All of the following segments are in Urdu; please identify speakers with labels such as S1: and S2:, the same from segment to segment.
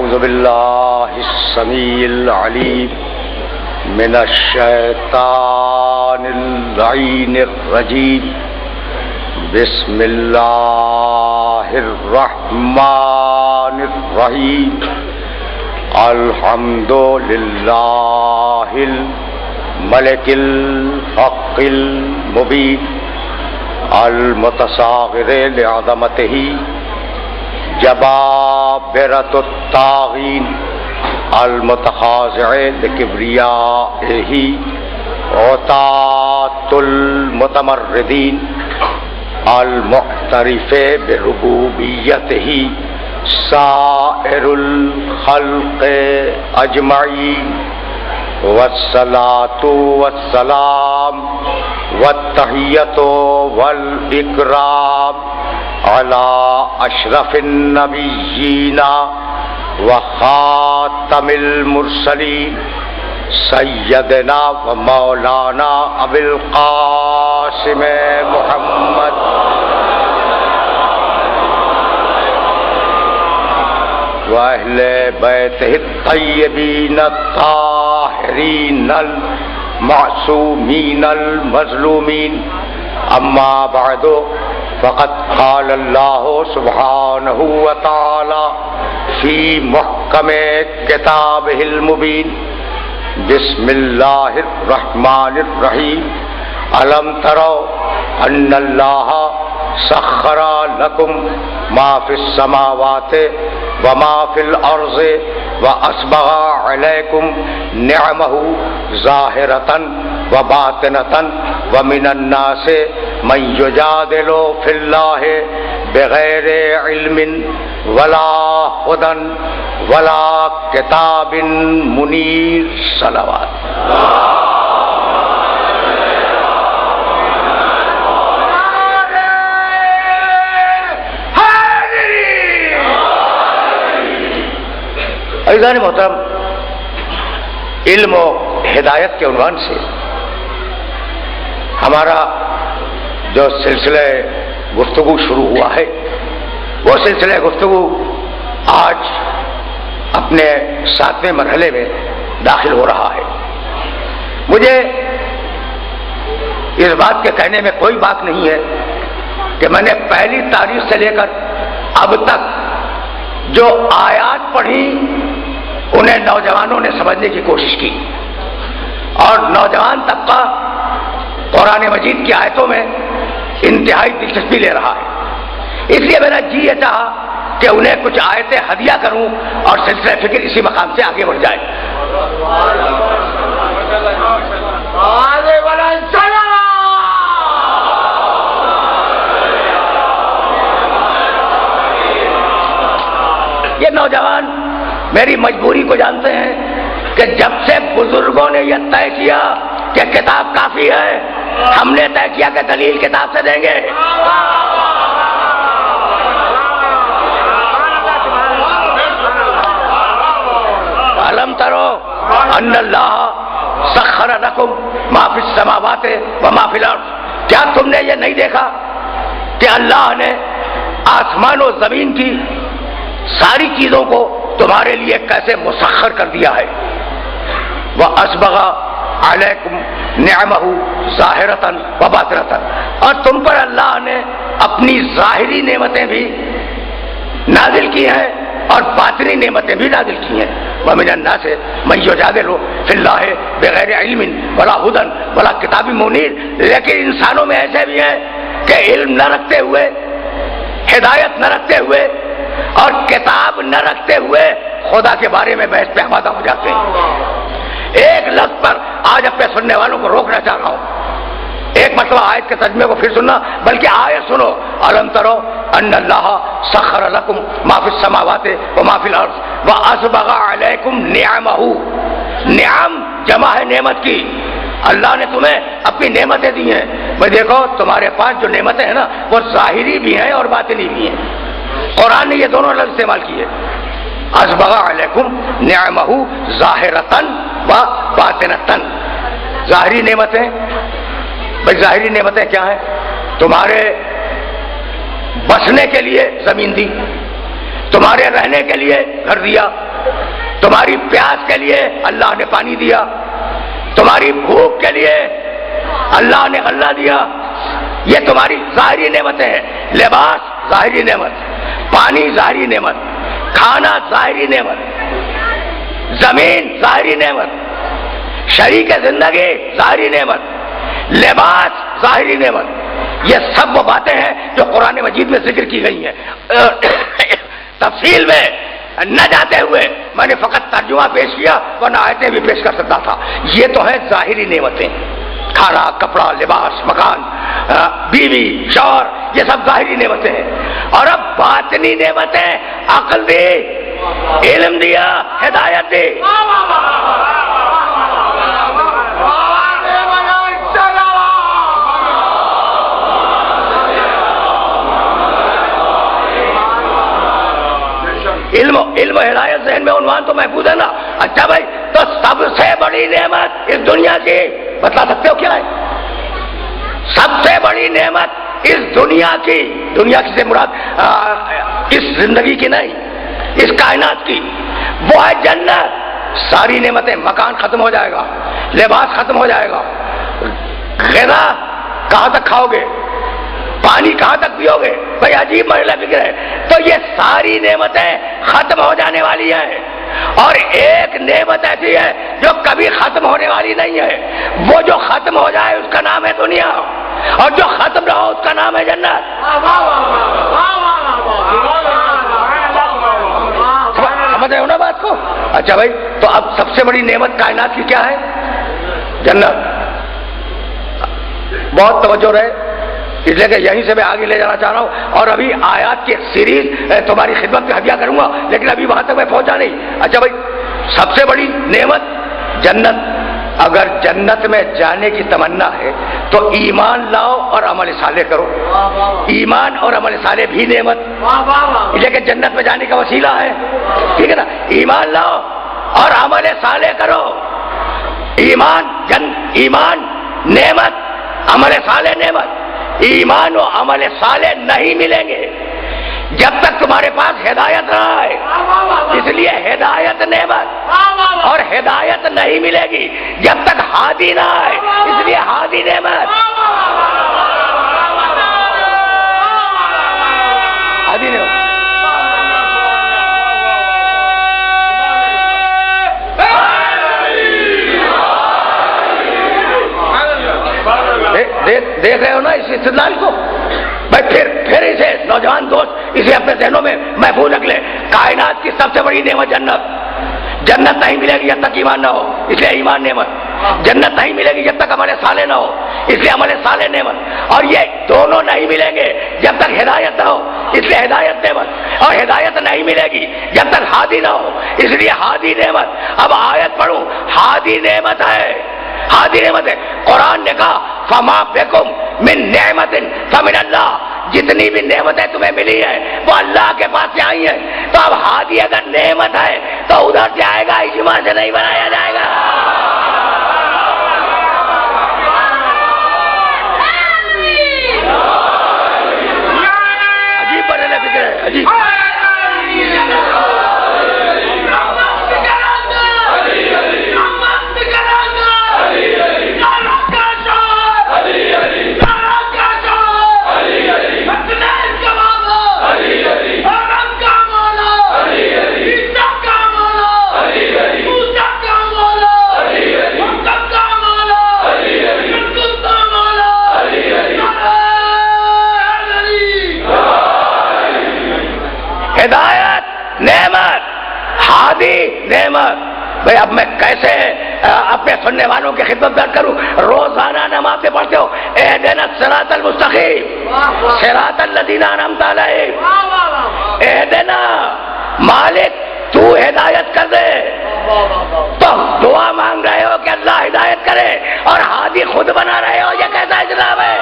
S1: اعوذ باللہ السمیع العلیم من الشیطان اللعین الرجیم بسم اللہ الرحمن الرحیم الحمد للہ الملک الحق المبین المتصاغر لعظمتہ جبابرۃ الطاغین المتخاضع لکبریائہ عتاۃ المتمردین المعترف بربوبیتہ سائر الخلق اجمعین والصلاۃ والسلام والتحیۃ والاکرام علی اشرف النبیین وخاتم المرسلین سیدنا و مولانا ابی القاسم محمد واہل بیتہ الطیبین الطاہرین المعصومین المظلومین اما بعد فقد قال اللہ سبحانہ وتعالی فی محکم کتابہ المبین بسم اللہ الرحمن الرحیم الم تروا ان اللہ سخر لکم ما فی السماوات وما فی الارض واسبغ علیکم نعمہ ظاہرۃ وباطنۃ ومن الناس من یجادل فی اللہ بغیر علم ولا ہدی ولا کتاب منیر صلوات. عزیزان محترم، علم و ہدایت کے عنوان سے ہمارا جو سلسلہ گفتگو شروع ہوا ہے وہ سلسلہ گفتگو آج اپنے 7ویں مرحلے میں داخل ہو رہا ہے. مجھے اس بات کے کہنے میں کوئی بات نہیں ہے کہ میں نے پہلی تاریخ سے لے کر اب تک جو آیات پڑھی انہیں نوجوانوں نے سمجھنے کی کوشش کی اور نوجوان طبقہ قرآن مجید کی آیتوں میں انتہائی دلچسپی لے رہا ہے. اس لیے میرا جی یہ چاہا کہ انہیں کچھ آیتیں ہدیہ کروں اور سلسلہ فکر اسی مقام سے آگے بڑھ جائے. یہ نوجوان میری مجبوری کو جانتے ہیں کہ جب سے بزرگوں نے یہ طے کیا کہ کتاب کافی ہے، ہم نے طے کیا کہ دلیل کتاب سے دیں گے. الم تروا ان اللہ سخر لکم ما فی السماوات وما فی الارض، کیا تم نے یہ نہیں دیکھا کہ اللہ نے آسمان و زمین کی ساری چیزوں کو تمہارے لیے کیسے مسخر کر دیا ہے. وَأَسْبَغَ عَلَيْكُمْ نِعْمَهُ ظَاهِرَةً وَبَاطِنَةً، اور تم پر اللہ نے اپنی ظاہری نعمتیں بھی نازل کی ہیں اور باطنی نعمتیں بھی نازل کی ہیں. وَمِنَ النَّاسِ مَن يُجَادِلُ فِي اللَّهِ بِغَيْرِ عِلْمٍ وَلَا هُدًى وَلَا كِتَابٍ مُنِيرٍ، لیکن انسانوں میں ایسے بھی ہیں کہ علم نہ رکھتے ہوئے، ہدایت نہ رکھتے ہوئے اور کتاب نہ رکھتے ہوئے خدا کے بارے میں بحث پہ آمادہ ہو جاتے ہیں. ایک لفظ پر آج اپنے سننے والوں کو روکنا چاہ رہا ہوں. ایک مرتبہ آیت کے ترجمے کو پھر سننا، بلکہ آیت سنو. الم تروا ان اللہ سخر لکم ما فی السماوات وما فی الارض واسبغ علیکم نعمہ. نعم جمع ہے نعمت کی. اللہ نے تمہیں اپنی نعمتیں دی ہیں. بھائی دیکھو تمہارے پاس جو نعمتیں ہیں نا وہ ظاہری بھی ہیں اور باطنی بھی ہیں. قرآن نے یہ دونوں لفظ استعمال کیے. اسبغ علیکم نعمہ ظاہرۃ و باطنۃ. ظاہری نعمتیں، بھائی ظاہری نعمتیں کیا ہیں؟ تمہارے بسنے کے لیے زمین دی، تمہارے رہنے کے لیے گھر دیا، تمہاری پیاس کے لیے اللہ نے پانی دیا، تمہاری بھوک کے لیے اللہ نے غلہ دیا. یہ تمہاری ظاہری نعمتیں ہیں. لباس ظاہری نعمت، پانی ظاہری نعمت، کھانا ظاہری نعمت، زمین ظاہری نعمت، شریک زندگی ظاہری نعمت، لباس ظاہری نعمت. یہ سب وہ باتیں ہیں جو قرآن مجید میں ذکر کی گئی ہیں. تفصیل میں نہ جاتے ہوئے میں نے فقط ترجمہ پیش کیا، ورنہ آیتیں بھی پیش کر سکتا تھا. یہ تو ہیں ظاہری نعمتیں، کھانا، کپڑا، لباس، مکان، بیوی، شوہر، یہ سب ظاہری نعمتیں ہیں. اور اب باطنی نعمتیں، عقل دی، علم دیا، ہدایت دی. علم و ہدایت ذہن میں عنوان تو محفوظ ہے نا. اچھا بھائی، تو سب سے بڑی نعمت اس دنیا کی بتا سکتے ہو کیا ہے؟ سب سے بڑی نعمت اس دنیا کی سے مراد اس زندگی کی نہیں، اس کائنات کی، وہ ہے جنت. ساری نعمتیں، مکان ختم ہو جائے گا، لباس ختم ہو جائے گا، غذا کہاں تک کھاؤ گے، پانی کہاں تک پیو گے؟ بھائی عجیب مرحلہ فکر ہے. تو یہ ساری نعمتیں ختم ہو جانے والی ہیں، اور ایک نعمت ایسی ہے جو کبھی ختم ہونے والی نہیں ہے. وہ جو ختم ہو جائے اس کا نام ہے دنیا، اور جو ختم نہ ہو اس کا نام ہے جنت. سمجھ رہے ہو نا بات کو؟ اچھا بھائی، تو اب سب سے بڑی نعمت کائنات کی کیا ہے؟ جنت. بہت توجہ رہے، اس لیے کہ یہیں سے میں آگے لے جانا چاہ رہا ہوں. اور ابھی آیات کی ایک سیریز تمہاری خدمت میں ہدیہ کروں گا، لیکن ابھی وہاں تک میں پہنچا نہیں. اچھا بھائی، سب سے بڑی نعمت جنت. اگر جنت میں جانے کی تمنا ہے تو ایمان لاؤ اور عمل صالح کرو. ایمان اور عمل صالح بھی نعمت، لیکن جنت میں جانے کا وسیلہ ہے. ٹھیک ہے نا؟ ایمان لاؤ اور عمل صالح کرو. ایمان نعمت، عمل صالح نعمت. ایمان و عمل صالح نہیں ملیں گے جب تک تمہارے پاس ہدایت نہ آئے. اس لیے ہدایت نعمت، اور ہدایت نہیں ملے گی جب تک ہادی نہ آئے. اس لیے ہادی نعمت. ہادی نعمت. دیکھ رہے ہو نا اس استدلال کو؟ بھائی پھر اسے نوجوان دوست اسے اپنے ذہنوں میں محفوظ رکھ لے. کائنات کی سب سے بڑی نعمت جنت. جنت نہیں ملے گی جب تک ایمان نہ ہو، اس لیے ایمان نعمت. جنت نہیں ملے گی جب تک عمل صالح نہ ہو، اس لیے عمل صالح نعمت. اور یہ دونوں نہیں ملیں گے جب تک ہدایت نہ ہو، اس لیے ہدایت نعمت. اور ہدایت نہیں ملے گی جب تک ہادی نہ ہو، اس لیے ہادی نعمت. اب آیت پڑھوں، ہادی نعمت ہے. ہادی نعمت ہے. قرآن نے کہا فما بکم من نعمت فمن اللہ. جتنی بھی نعمتیں تمہیں ملی ہیں وہ اللہ کے پاس سے آئی ہیں. تو اب ہادی اگر نعمت ہے تو ادھر سے آئے گا، اجماع سے نہیں بنایا جائے گا. عجیب بدل فکر ہے، عجیب. ہدایت نعمت، ہادی نعمت. بھائی اب میں کیسے اپنے سننے والوں کی خدمت در کروں؟ روزانہ نمازیں پڑھتے ہو، اہدنا الصراط المستقیم صراط الذین انعمت علیہم. اہدنا، مالک تو ہدایت کر دے. تو دعا مانگ رہے ہو کہ اللہ ہدایت کرے اور ہادی خود بنا رہے ہو، یہ کیسا اسلام ہے؟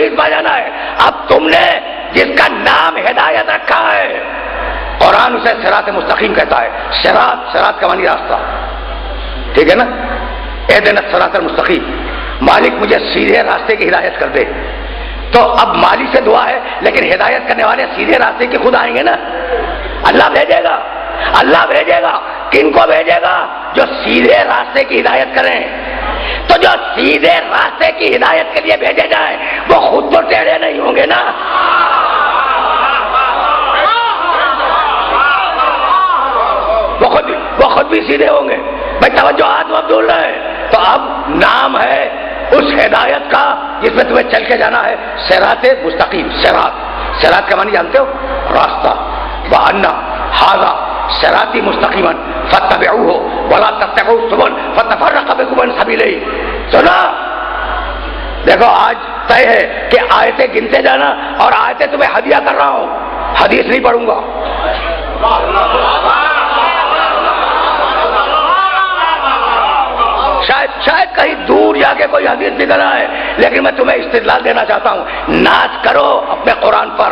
S1: تخیص پا جانا ہے. اب تم نے جس کا نام ہدایت رکھا ہے، قرآن اسے صراط مستقیم کہتا ہے. صراط کا معنی راستہ، ٹھیک ہے نا؟ اہدنا الصراط المستقیم، مالک مجھے سیدھے راستے کی ہدایت کر دے. تو اب مالک سے دعا ہے، لیکن ہدایت کرنے والے سیدھے راستے کے خود آئیں گے نا. اللہ بھیجے گا. اللہ بھیجے گا کن کو بھیجے گا؟ جو سیدھے راستے کی ہدایت کریں. تو جو سیدھے راستے کی ہدایت کے لیے بھیجے جائیں وہ خود تو ٹیڑھے نہیں ہوں گے نا. وہ خود بھی سیدھے ہوں گے. بھائی توجہ آج عبدال رہے. تو اب نام ہے اس ہدایت کا جس میں تمہیں چل کے جانا ہے، صراط مستقیم. صراط کا معنی جانتے ہو؟ راستہ. وَأَنَّ هَذَا صِرَاطِي مُسْتَقِيمًا فَاتَّبِعُوهُ وَلَا تَتَّبِعُوا السُّبُلَ فَتَفَرَّقَ بِكُمْ عَنْ سَبِيلِهِ. سنا؟ دیکھو آج طے ہے کہ آیتیں گنتے جانا، اور آیتیں تمہیں ہدیہ کر رہا ہوں، حدیث نہیں پڑھوں گا. شاید کہیں دور جا کے کوئی حدیث نکل آئے، لیکن میں تمہیں استدلال دینا چاہتا ہوں. ناز کرو اپنے قرآن پر،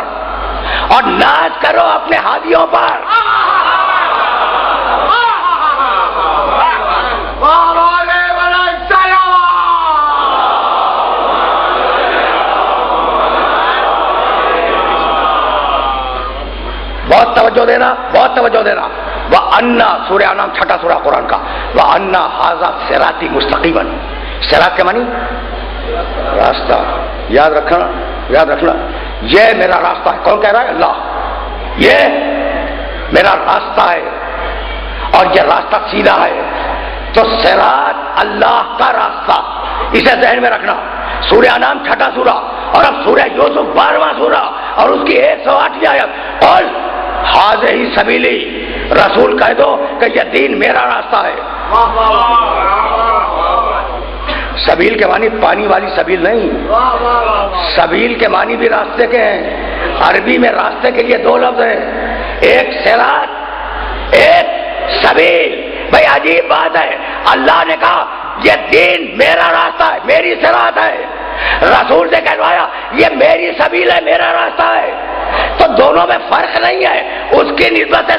S1: اور ناز کرو اپنے ہادیوں پر. بہت توجہ دینا، بہت توجہ دینا. وَأَنَّ سورہ انعام 6 سورہ قرآن کا. وَأَنَّ هَذَا صِرَاطِي مُسْتَقِيمًا. صراط کے معنی راستہ. یاد رکھنا یہ میرا راستہ ہے. کون کہہ رہا ہے؟ اللہ. یہ میرا راستہ ہے اور یہ راستہ سیدھا ہے. تو صراط اللہ کا راستہ، اسے ذہن میں رکھنا. سورہ انعام 6 سورہ، اور اب سورہ یوسف 12واں سورہ اور اس کی 108 آیت. قل ہذہ سبیلی، رسول کہہ دو کہ یہ دین میرا راستہ ہے. سبیل کے معنی پانی والی سبیل نہیں، سبیل کے معنی بھی راستے کے ہیں. عربی میں راستے کے لیے 2 لفظ ہیں، ایک صراط، ایک سبیل. بھائی عجیب بات ہے، اللہ نے کہا یہ دین میرا راستہ ہے، میری صراط ہے. رسول سے کہلوایا یہ میری سبیل ہے، میرا راستہ ہے. تو دونوں میں فرق نہیں ہے. اس کی نسبت سے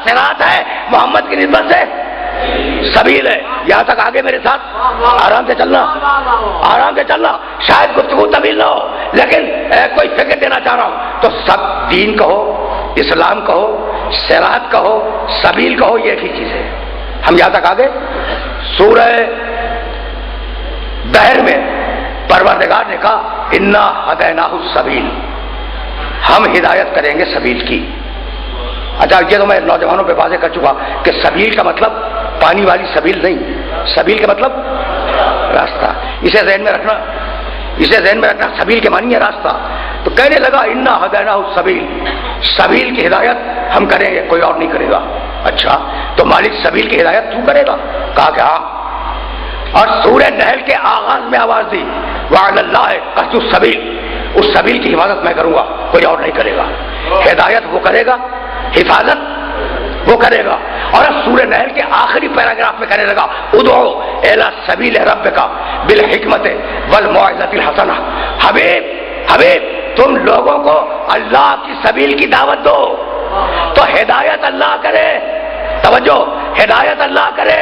S1: صراط ہے، محمد کی نسبت سے سبیل ہے. یہاں تک آگے میرے ساتھ آرام سے چلنا، آرام سے چلنا. شاید گفتگو طویل نہ ہو، لیکن کوئی فکر دینا چاہ رہا ہوں. تو سب دین کہو، اسلام کہو، صراط کہو، سبیل کہو، یہ ایک ہی چیز ہے. ہم یہاں تک آگے. سورہ دہر میں پروردگار نے کہا انا ہدیناہ السبیل، ہم ہدایت کریں گے سبیل کی. اچھا یہ تو میں نوجوانوں پہ واضح کر چکا کہ سبیل کا مطلب پانی والی سبیل نہیں، سبیل کا مطلب راستہ. اسے ذہن میں رکھنا، اسے ذہن میں رکھنا. سبیل کے معنی ہے راستہ. تو کہنے لگا انا ہدیناہ السبیل، سبیل کی ہدایت ہم کریں گے، کوئی اور نہیں کرے گا. اچھا تو مالک سبیل کی ہدایت تو کرے گا؟ کہا کہ ہاں. اور سورہ نحل کے آغاز میں آواز دی وعلی اللہ قصد السبیل، اس سبیل کی حفاظت میں کروں گا، کوئی اور نہیں کرے گا. ہدایت وہ کرے گا، حفاظت وہ کرے گا. اور اب سورہ نحل کے آخری پیراگراف میں کہنے لگا ادعو الی سبیل ربک بالحکمت والموعظۃ الحسنہ. حبیب تم لوگوں کو اللہ کی سبیل کی دعوت دو. تو ہدایت اللہ کرے، توجہ، ہدایت اللہ کرے،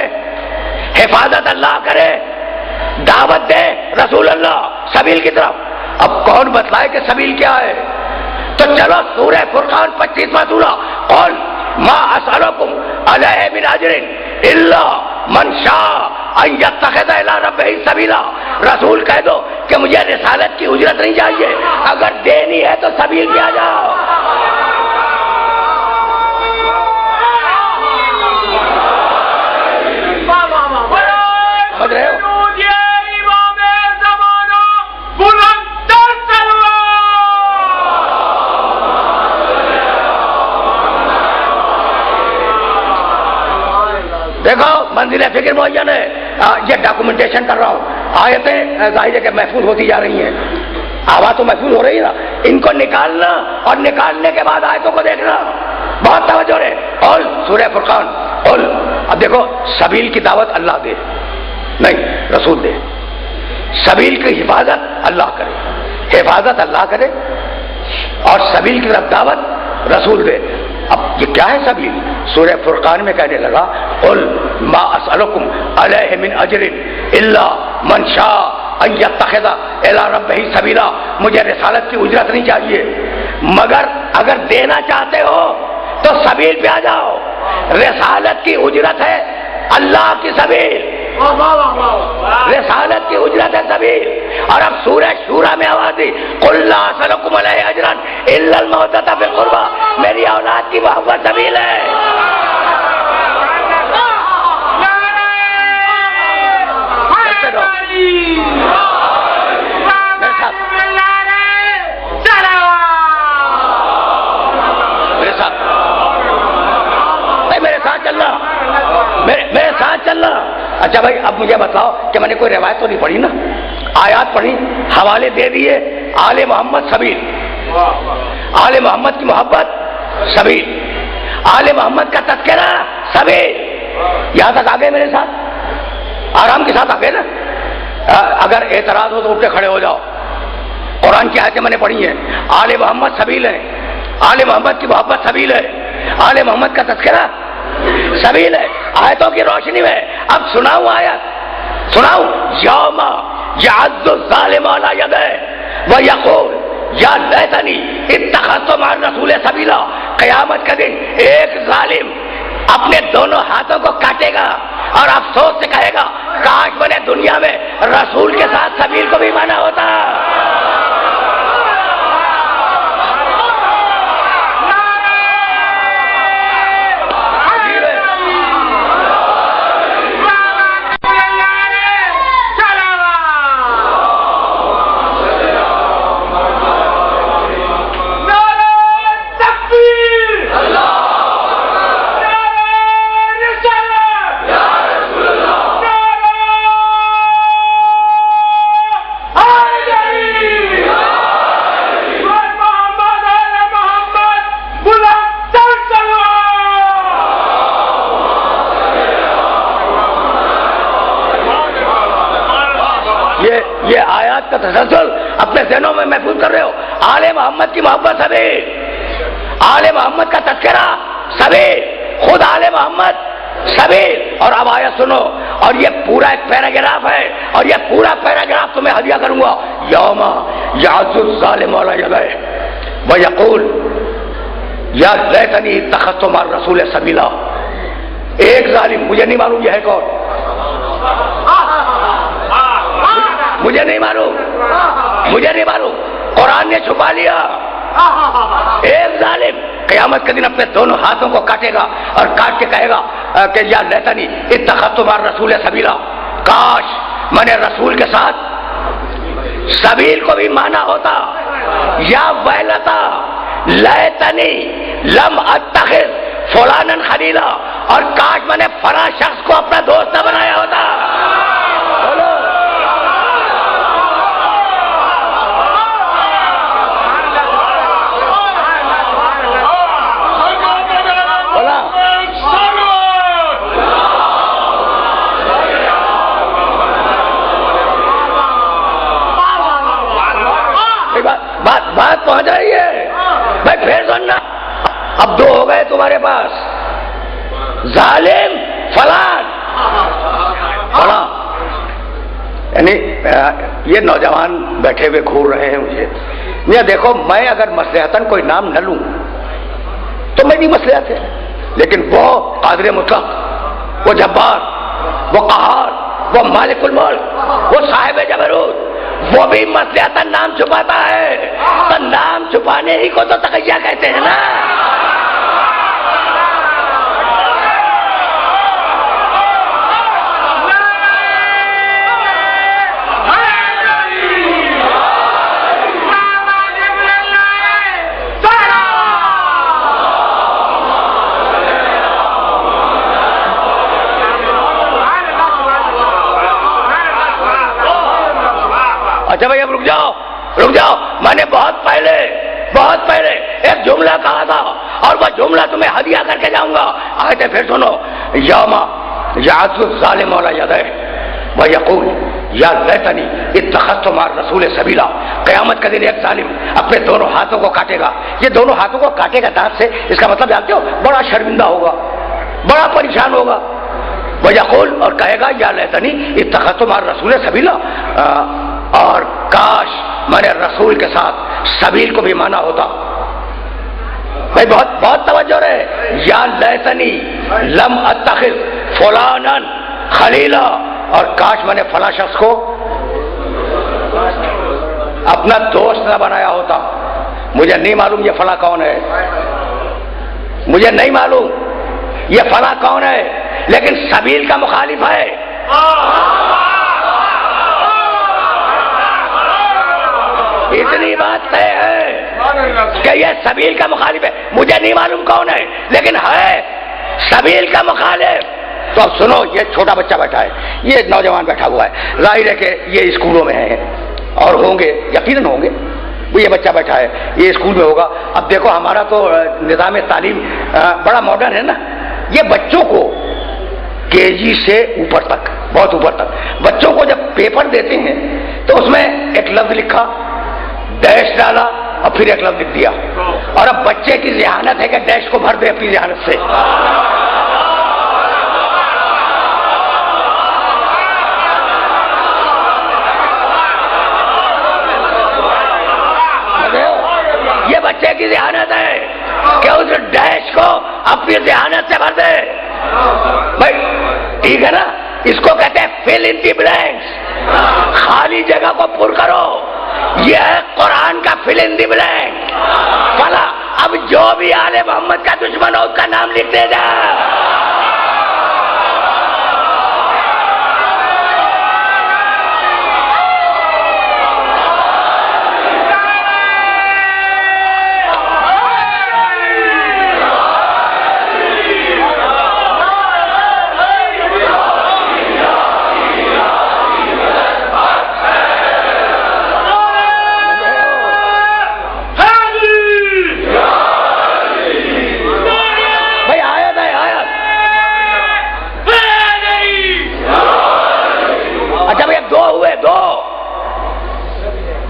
S1: حفاظت اللہ کرے، دعوت دے رسول اللہ سبیل کی طرف. اب کون بتلائے کہ سبیل کیا ہے؟ تو چلو سورہ فرقان 25واں سورہ. قل ما اسألکم علیہ من اجر الا من شاء ان یتخذ الی ربہ سبیلا. رسول کہہ دو کہ مجھے رسالت کی اجرت نہیں چاہیے، اگر دینی ہے تو سبیل پہ آ جاؤ. سمجھ رہے ہو؟ دیکھو منزل فکر معین ہے. یہ ڈاکومنٹیشن کر رہا ہوں. آیتیں ظاہر ہے کہ محفوظ ہوتی جا رہی ہیں، آواز تو محفوظ ہو رہی ہے نا. ان کو نکالنا اور نکالنے کے بعد آیتوں کو دیکھنا. بہت توجہ رہے. اور سورہ فرقان اور اب دیکھو سبیل کی دعوت اللہ دے نہیں، رسول دے. سبیل کی حفاظت اللہ کرے، حفاظت اللہ کرے اور سبیل کی طرف دعوت رسول دے. اب یہ کیا ہے سبیل؟ سورہ فرقان میں کہنے لگا قل ما اسألکم علیہ من اجر الا من شاء ان یتخذ الی ربہ سبیلا. مجھے رسالت کی اجرت نہیں چاہیے، مگر اگر دینا چاہتے ہو تو سبیل پہ آ جاؤ. رسالت کی اجرت ہے اللہ کی سبیل، رسالت کی اجرت ہے سبیل. اور اب سورہ شورى میں آواز دی قل لا اسألکم علیہ اجرا الا المودۃ فی القربى. میری اولاد کی محبت سبیل ہے. میرے ساتھ چلنا، میرے ساتھ چلنا. اچھا بھائی اب مجھے بتاؤ کہ میں نے کوئی روایت تو نہیں پڑھی نا، آیات پڑھی، حوالے دے دیے. آل محمد سبیل، آل محمد کی محبت سبیل، آل محمد کا تذکرہ سبیل. یہاں تک آ گئے میرے ساتھ، آرام کے ساتھ آ گئے نا. اگر اعتراض ہو تو اٹھ کے کھڑے ہو جاؤ. قرآن کی آیتیں میں نے پڑھی ہیں، آل محمد سبیل ہے، آل محمد کی محبت سبیل ہے، آل محمد کا تذکرہ سبیل ہے. آیتوں کی روشنی میں اب سناؤں آیت، سناؤں. یوم یعض الظالم علی یدہ ویقول یا لیتنی اتخذت مع الرسول سبیلا. قیامت کا دن ایک ظالم اپنے دونوں ہاتھوں کو کاٹے گا اور افسوس سے کہے گا کاش میں نے دنیا میں رسول کے ساتھ سبیل کو بھی مانا ہوتا. یہ آیات کا تسلسل اپنے ذہنوں میں محفوظ کر رہے ہو. آل محمد کی محبت سبیل، آل محمد کا تذکرہ سبیل، خود آل محمد سبیل. اور اب آیت سنو، اور یہ پورا ایک پیراگراف ہے، اور یہ پورا پیراگراف تمہیں ہدیہ کروں گا. یوم یعض الظالم علی یدہ ویقول یا لیتنی اتخذت مع الرسول سبیلا. ایک ظالم، مجھے نہیں معلوم یہ ہے کون، مجھے نہیں معلوم، مجھے نہیں معلوم، قرآن نے چھپا لیا. ایک ظالم قیامت کے دن اپنے دونوں ہاتھوں کو کاٹے گا اور کاٹ کے کہے گا کہ یا لیتنی اتخذت مع الرسول سبیلا. کاش میں نے رسول کے ساتھ سبیل کو بھی مانا ہوتا. یا ویلتا لیتنی لم اتخذ فلانا خلیلا. اور کاش میں نے فلاں شخص کو اپنا دوست نہ بنایا ہوتا. بات پہنچ رہی ہے بھائی، پھر سننا. اب دو ہو گئے تمہارے پاس، ظالم فلان فلاں. یعنی یہ نوجوان بیٹھے ہوئے گھور رہے ہیں مجھے. یہ دیکھو میں اگر مصلحتاً کوئی نام نہ لوں تو میری مصلحت ہے، لیکن وہ قادر مطلق، وہ جبار، وہ قہار، وہ مالک الملک، وہ صاحب جبروت، وہ بھی مصلحتاً نام چھپاتا ہے. تو نام چھپانے ہی کو تو تقیہ کہتے ہیں نا. اچھا بھائی اب رک جاؤ، رک جاؤ. میں نے بہت پہلے ایک جملہ کہا تھا اور وہ جملہ تمہیں ہدیہ کر کے جاؤں گا. آیتیں پھر سنو. یوم یعض الظالم علی یدہ وَيَقُولُ یا لیتنی اتخذت مع الرسول سبیلا. قیامت کا دن ایک ظالم اپنے دونوں ہاتھوں کو کاٹے گا. یہ دونوں ہاتھوں کو کاٹے گا دانت سے، اس کا مطلب جانتے ہو؟ بڑا شرمندہ ہوگا، بڑا پریشان ہوگا. وَيَقُولُ اور کہے گا یا لیتنی اتخذت مع الرسول سبیلا، اور کاش میں نے رسول کے ساتھ سبیل کو بھی مانا ہوتا. بھائی بہت بہت توجہ رہے. یا لیتنی لم اتخذ فلانا خلیلا، اور کاش میں نے فلاں شخص کو اپنا دوست نہ بنایا ہوتا. مجھے نہیں معلوم یہ فلاں کون ہے، مجھے نہیں معلوم یہ فلاں کون ہے، لیکن سبیل کا مخالف ہے. اتنی بات طے ہے کہ یہ سبیل کا مخالف ہے. مجھے نہیں معلوم کون ہے، لیکن ہے سبیل کا مخالف. تو اب سنو، یہ چھوٹا بچہ بیٹھا ہے، یہ نوجوان بیٹھا ہوا ہے، ظاہر ہے کہ یہ اسکولوں میں ہیں اور ہوں گے، یقیناً ہوں گے. وہ یہ بچہ بیٹھا ہے، یہ اسکول میں ہوگا. اب دیکھو ہمارا تو نظام تعلیم بڑا ماڈرن ہے نا. یہ بچوں کو کے جی سے اوپر تک، بہت اوپر تک بچوں کو جب پیپر دیتے ہیں تو اس میں ایک لفظ لکھا، ڈیش ڈالا اور پھر ایک لفظ لکھ دیا. اور اب بچے کی ذہانت ہے کہ ڈیش کو بھر دے اپنی ذہانت سے. یہ بچے کی ذہانت ہے کہ اس ڈیش کو اپنی ذہانت سے بھر دے. بھائی ٹھیک ہے نا، اس کو کہتے ہیں فل ان دی بلینکس، خالی جگہ کو پر کرو. یہ ہے قرآن کا فل ان دی بلینک. فلا اب جو بھی آل محمد کا دشمن ہو اس کا نام لکھ دے جا.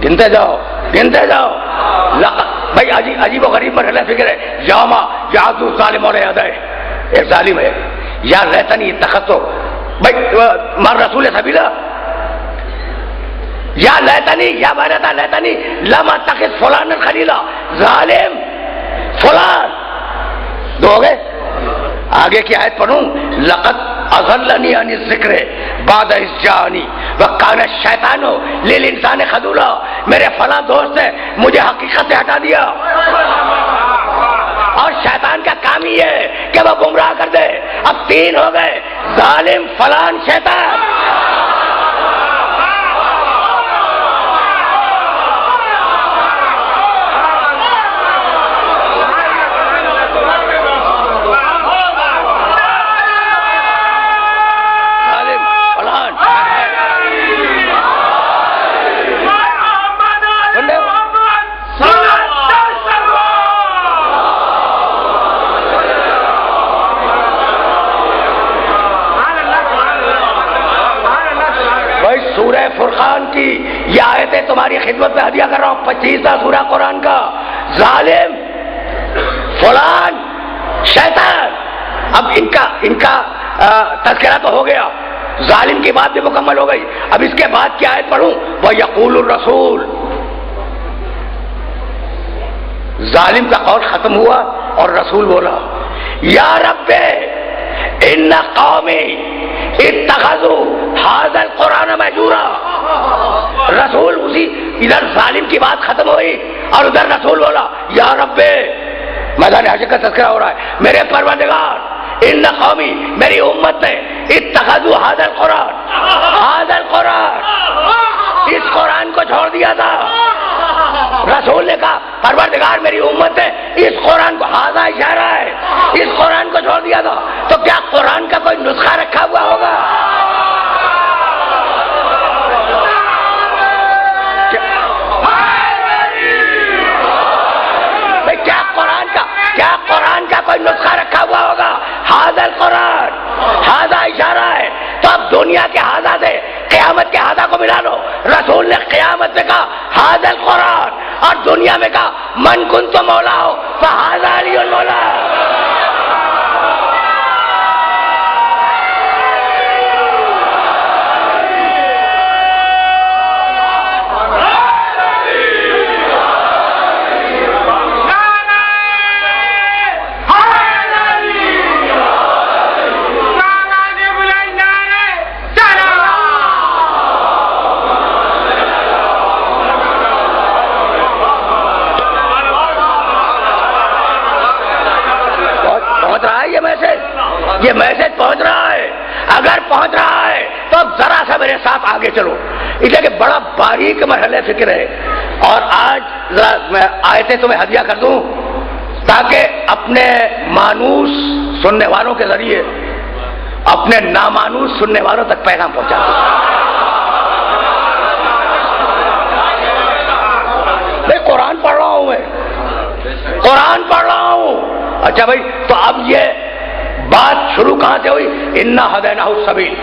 S1: گنتے جاؤ گنتے جاؤ. بھائی عجیب و غریب مرحلہ فکر ہے. یوما یعض الظالم علی یدیہ، ایک ظالم ہے. یا لیتنی اتخذت بھائی مع رسول سبیلا. یا لیتنی یا بارتا لیتنی لم اتخذ فلانا خلیلا. ظالم فلان دو ہو گئے. آگے کی آیت پڑھوں، لقد اضلنی عن الذکر بعد اذ جاءنی وکان الشیطان للانسان خذولا. میرے فلاں دوست نے مجھے حقیقت سے ہٹا دیا، اور شیطان کا کام ہی ہے کہ وہ گمراہ کر دے. اب تین ہو گئے، ظالم، فلان، شیطان. سورہ فرقان کی یہ آیتیں تمہاری خدمت میں ہدیہ کر رہا ہوں. 25واں سورہ قرآن کا. ظالم، فلان، شیطان. اب ان کا تذکرہ تو ہو گیا، ظالم کی بات بھی مکمل ہو گئی. اب اس کے بعد کی آیت پڑھوں، وَيَقُولُ الرَّسُولُ. ظالم کا قول ختم ہوا اور رسول بولا، یا رب ان قومی اتخذوا هذا القرآن مہجورا. رسول اسی ادھر ظالم کی بات ختم ہوئی اور ادھر رسول بولا، یا رب، میدان حشر کا تذکرہ ہو رہا ہے، میرے پروردگار، ان قومی، میری امت نے، اتخذوا هذا القرآن، هذا القرآن، اس قرآن کو چھوڑ دیا تھا. رسول نے کہا پروردگار میری امت نے اس قرآن کو، ہاذا اشارہ ہے، اس قرآن کو چھوڑ دیا تھا. تو کیا قرآن کا کوئی نسخہ رکھا ہوا ہوگا؟ کیا قرآن کا کوئی نسخہ رکھا ہوا ہوگا؟ ہاذا القرآن، ہاذا اشارہ ہے. تو اب دنیا کے ہاذا سے ملا لو. رسول نے قیامت میں کہا ھذا القرآن، اور دنیا میں کہا من کنت مولا ہو فھذا علی المولا. یہ میسج پہنچ رہا ہے. اگر پہنچ رہا ہے تو اب ذرا سا میرے ساتھ آگے چلو. اس لیے کہ بڑا باریک مرحلہ فکر ہے. اور آج ذرا میں آیتیں تمہیں ہدیہ کر دوں تاکہ اپنے مانوس سننے والوں کے ذریعے اپنے نامانوس سننے والوں تک پیغام پہنچا دوں. میں قرآن پڑھ رہا ہوں، میں قرآن پڑھ رہا ہوں. اچھا بھائی، تو اب یہ بات شروع کہاں سے ہوئی؟ انا ہدیناہ السبیل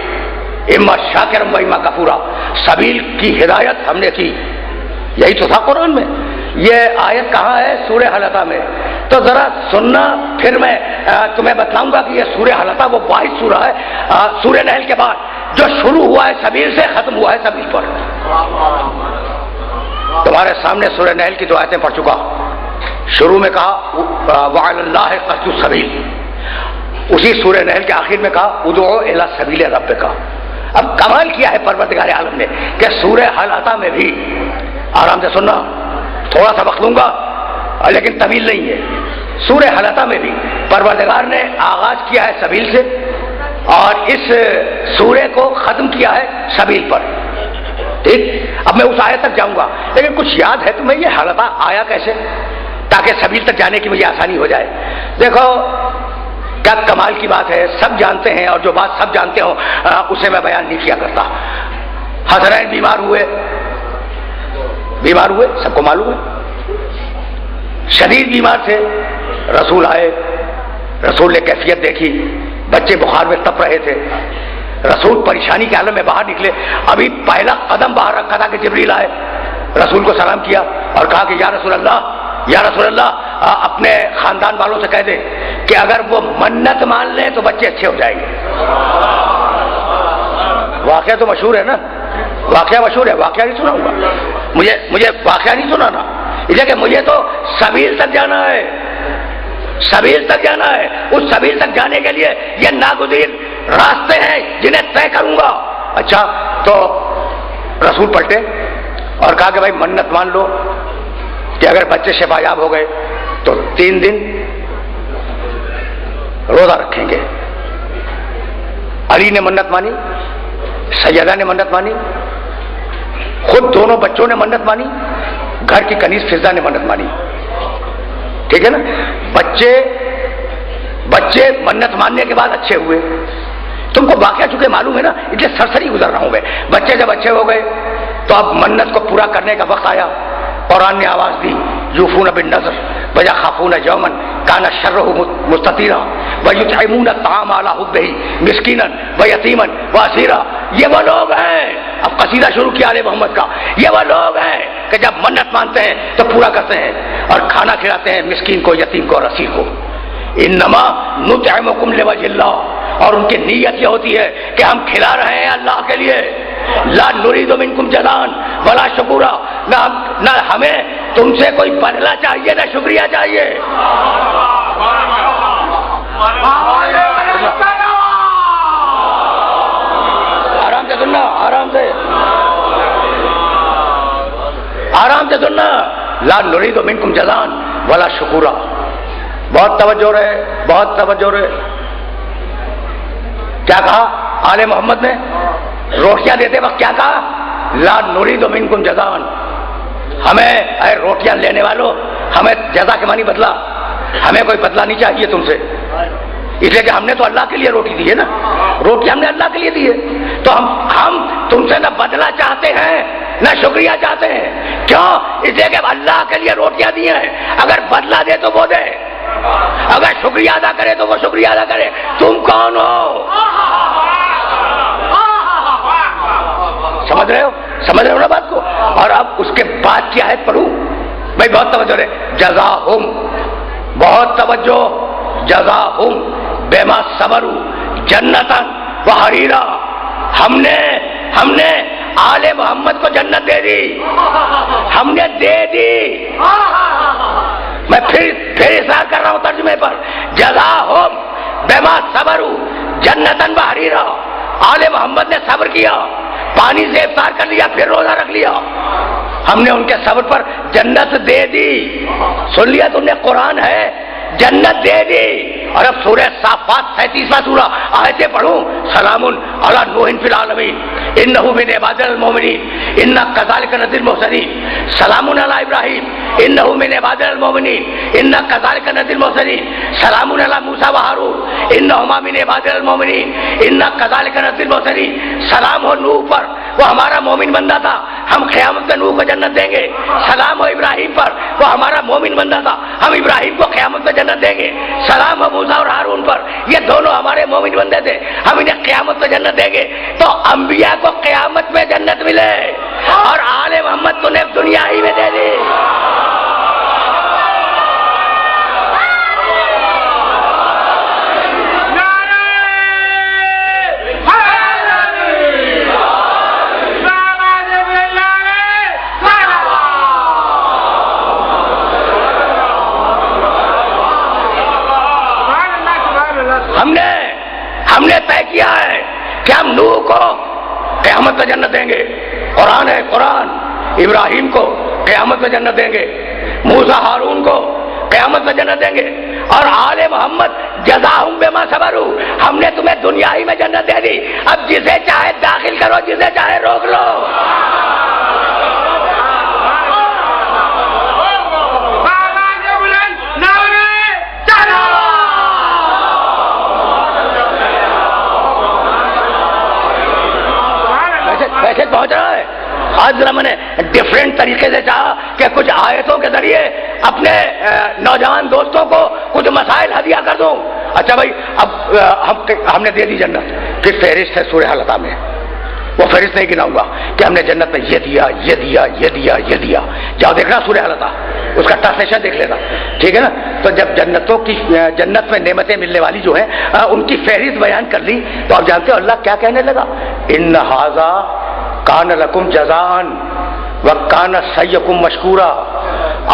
S1: اما شاکرا و اما کفورا. سبیل کی ہدایت ہم نے کی، یہی تو تھا قرآن میں. یہ آیت کہاں ہے؟ سورہ حلقہ میں. تو ذرا سننا، پھر میں تمہیں بتلاؤں گا کہ یہ سورہ حلقہ وہ واحد سورہ ہے سورہ نحل کے بعد جو شروع ہوا ہے سبیل سے، ختم ہوا ہے سبیل پر. تمہارے سامنے سورہ نحل کی دو آیتیں پڑھ چکا. شروع میں کہا وعلی اللہ قصد السبیل، اسی سورہ نحل کے آخر میں کہا ادعو الی سبیل ربک. اب کمال کیا ہے پروردگار عالم نے کہ سورہ حلقہ میں بھی، آرام سے سننا، تھوڑا سا وقت لوں گا لیکن طویل نہیں ہے. سورہ حلقہ میں بھی پروردگار نے آغاز کیا ہے سبیل سے اور اس سورہ کو ختم کیا ہے سبیل پر. ٹھیک، اب میں اس آیت تک جاؤں گا لیکن کچھ یاد ہے تمہیں یہ حلقہ آیا کیسے، تاکہ سبیل تک جانے کی مجھے آسانی ہو جائے. دیکھو کیا کمال کی بات ہے. سب جانتے ہیں اور جو بات سب جانتے ہوں اسے میں بیان نہیں کیا کرتا. حسنین بیمار ہوئے، سب کو معلوم ہے، شدید بیمار تھے. رسول آئے، رسول نے کیفیت دیکھی، بچے بخار میں تپ رہے تھے. رسول پریشانی کے عالم میں باہر نکلے. ابھی پہلا قدم باہر رکھا تھا کہ جبریل آئے، رسول کو سلام کیا اور کہا کہ یا رسول اللہ اپنے خاندان والوں سے کہہ دیں کہ اگر وہ منت مان لیں تو بچے اچھے ہو جائیں گے. واقعہ تو مشہور ہے نا، واقعہ مشہور ہے، واقعہ نہیں سناؤں گا. مجھے واقعہ نہیں سنانا، اس لیے کہ مجھے تو سبیل تک جانا ہے، سبیل تک جانا ہے. اس سبیل تک جانے کے لیے یہ ناگزیر راستے ہیں جنہیں طے کروں گا. اچھا، تو رسول پلٹے اور کہا کہ بھائی منت مان لو کہ اگر بچے شفا یاب ہو گئے تو 3 دن روزہ رکھیں گے. علی نے منت مانی، سیدہ نے منت مانی، خود دونوں بچوں نے منت مانی، گھر کی کنیز فضہ نے منت مانی. ٹھیک ہے نا. بچے منت ماننے کے بعد اچھے ہوئے. تم کو واقعہ چونکہ معلوم ہے نا، اس لیے سرسری گزر رہا ہوں میں. بچے جب اچھے ہو گئے تو اب منت کو پورا کرنے کا وقت آیا. قرآن نے آواز دی یوفون بالنذر ویخافون یوما کان شرہ مستطیرا ویطعمون الطعام علی حبہ مسکینا ویتیما واسیرا. یہ وہ لوگ ہیں، اب قصیدہ شروع کیا آل محمد کا، یہ وہ لوگ ہیں کہ جب منت مانتے ہیں تو پورا کرتے ہیں اور کھانا کھلاتے ہیں مسکین کو، یتیم کو اور اسیر کو. انما نطعمکم لوجہ اللہ، اور ان کی نیت یہ ہوتی ہے کہ ہم کھلا رہے ہیں اللہ کے لیے. لا نرید منکم جزاء ولا شکورا، نہ ہمیں تم سے کوئی بدلہ چاہیے نہ شکریہ چاہیے. آرام سے سننا، آرام سے سننا. لا نرید منکم جزاء ولا شکورا. بہت توجہ رہے، بہت توجہ رہے. کیا کہا آل محمد نے؟ روٹیاں دیتے وقت کیا کہا؟ لا نرید منکم جزاء. ہمیں اے روٹیاں لینے والوں، ہمیں جزا کے معنی بدلا، ہمیں کوئی بدلا نہیں چاہیے تم سے. اس لیے کہ ہم نے تو اللہ کے لیے روٹی دی ہے نا، روٹی ہم نے اللہ کے لیے دی ہے. تو ہم تم سے نہ بدلا چاہتے ہیں نہ شکریہ چاہتے ہیں. کیوں؟ اس لیے کہ اللہ کے لیے روٹیاں دی ہیں. اگر بدلا دے تو وہ دے، اگر شکریہ ادا کرے تو وہ شکریہ ادا کرے. تم کون ہو؟ سمجھ رہے ہو؟ سمجھ رہے ہو نا بات کو؟ اور اب اس کے بعد کی آیت پڑھوں بھائی، بہت توجہ ہے، جزاہم، بہت توجہ، جزاہم بما صبروا جنتاً وحریرا، ہم نے آل محمد کو جنت دے دی، ہم نے دے دی۔ میں پھر اصرار کر رہا ہوں ترجمے پر، جزاہم بما صبروا جنتاً وحریرا، آل محمد نے صبر کیا، پانی سے افطار کر لیا، پھر روزہ رکھ لیا، ہم نے ان کے صبر پر جنت دے دی۔ سن لیا تم نے، قرآن ہے، جنت دے دی۔ اور اب سورہ صافات 37واں سورہ، آیتیں پڑھوں، سلام علی نوح فی العالمین انہ من عبادنا المؤمنین انا کذالک نجزی المحسنین، سلام علی ابراہیم انہ من عبادنا المؤمنین انا کذالک نجزی المحسنین، سلام علی موسیٰ و ہارون انہما من عبادنا المؤمنین انا کذالک نجزی المحسنین، سلام ہو نوح پر، وہ ہمارا مومن بندہ تھا، ہم قیامت میں نوح کو جنت دیں گے۔ سلام ہو ابراہیم پر، وہ ہمارا مومن بندہ تھا، ہم ابراہیم کو قیامت میں جنت دیں گے۔ سلام ہو موسیٰ اور ہارون پر، یہ دونوں ہمارے مومن بندے تھے، ہم انہیں قیامت میں جنت دیں گے۔ تو انبیاء کو قیامت میں جنت ملے اور آل محمد تو نے دنیا ہی میں دے دی۔ ہم نے طے کیا ہے کہ ہم نوح کو قیامت میں جنت دیں گے، قرآن ہے، قرآن، ابراہیم کو قیامت میں جنت دیں گے، موسیٰ ہارون کو قیامت میں جنت دیں گے، اور آل محمد جزاہم بما صبروا، ہم نے تمہیں دنیا ہی میں جنت دے دی، اب جسے چاہے داخل کرو، جسے چاہے روک لو۔ ویسے پہنچ رہا ہے۔ آج ذرا میں نے ڈفرینٹ طریقے سے چاہا کہ کچھ آیتوں کے ذریعے اپنے نوجوان دوستوں کو کچھ مسائل ہدیہ کر دوں۔ اچھا بھائی، اب ہم نے دے دی جنت، پھر فہرست ہے سورہ حلقہ میں، وہ فہرست نہیں گناؤں گا کہ ہم نے جنت میں یہ دیا، یہ دیا، یہ دیا، یہ دیا۔ جاؤ دیکھنا سورہ حلقہ، اس کا ٹرانسلیشن دیکھ لینا، ٹھیک ہے نا؟ تو جب جنت میں نعمتیں ملنے والی جو ہیں ان کی فہرست بیان کر لی، تو آپ جانتے ہو اللہ کیا کہنے لگا؟ ان ھذا کان لکم جزاء وکان سعیکم مشکورا،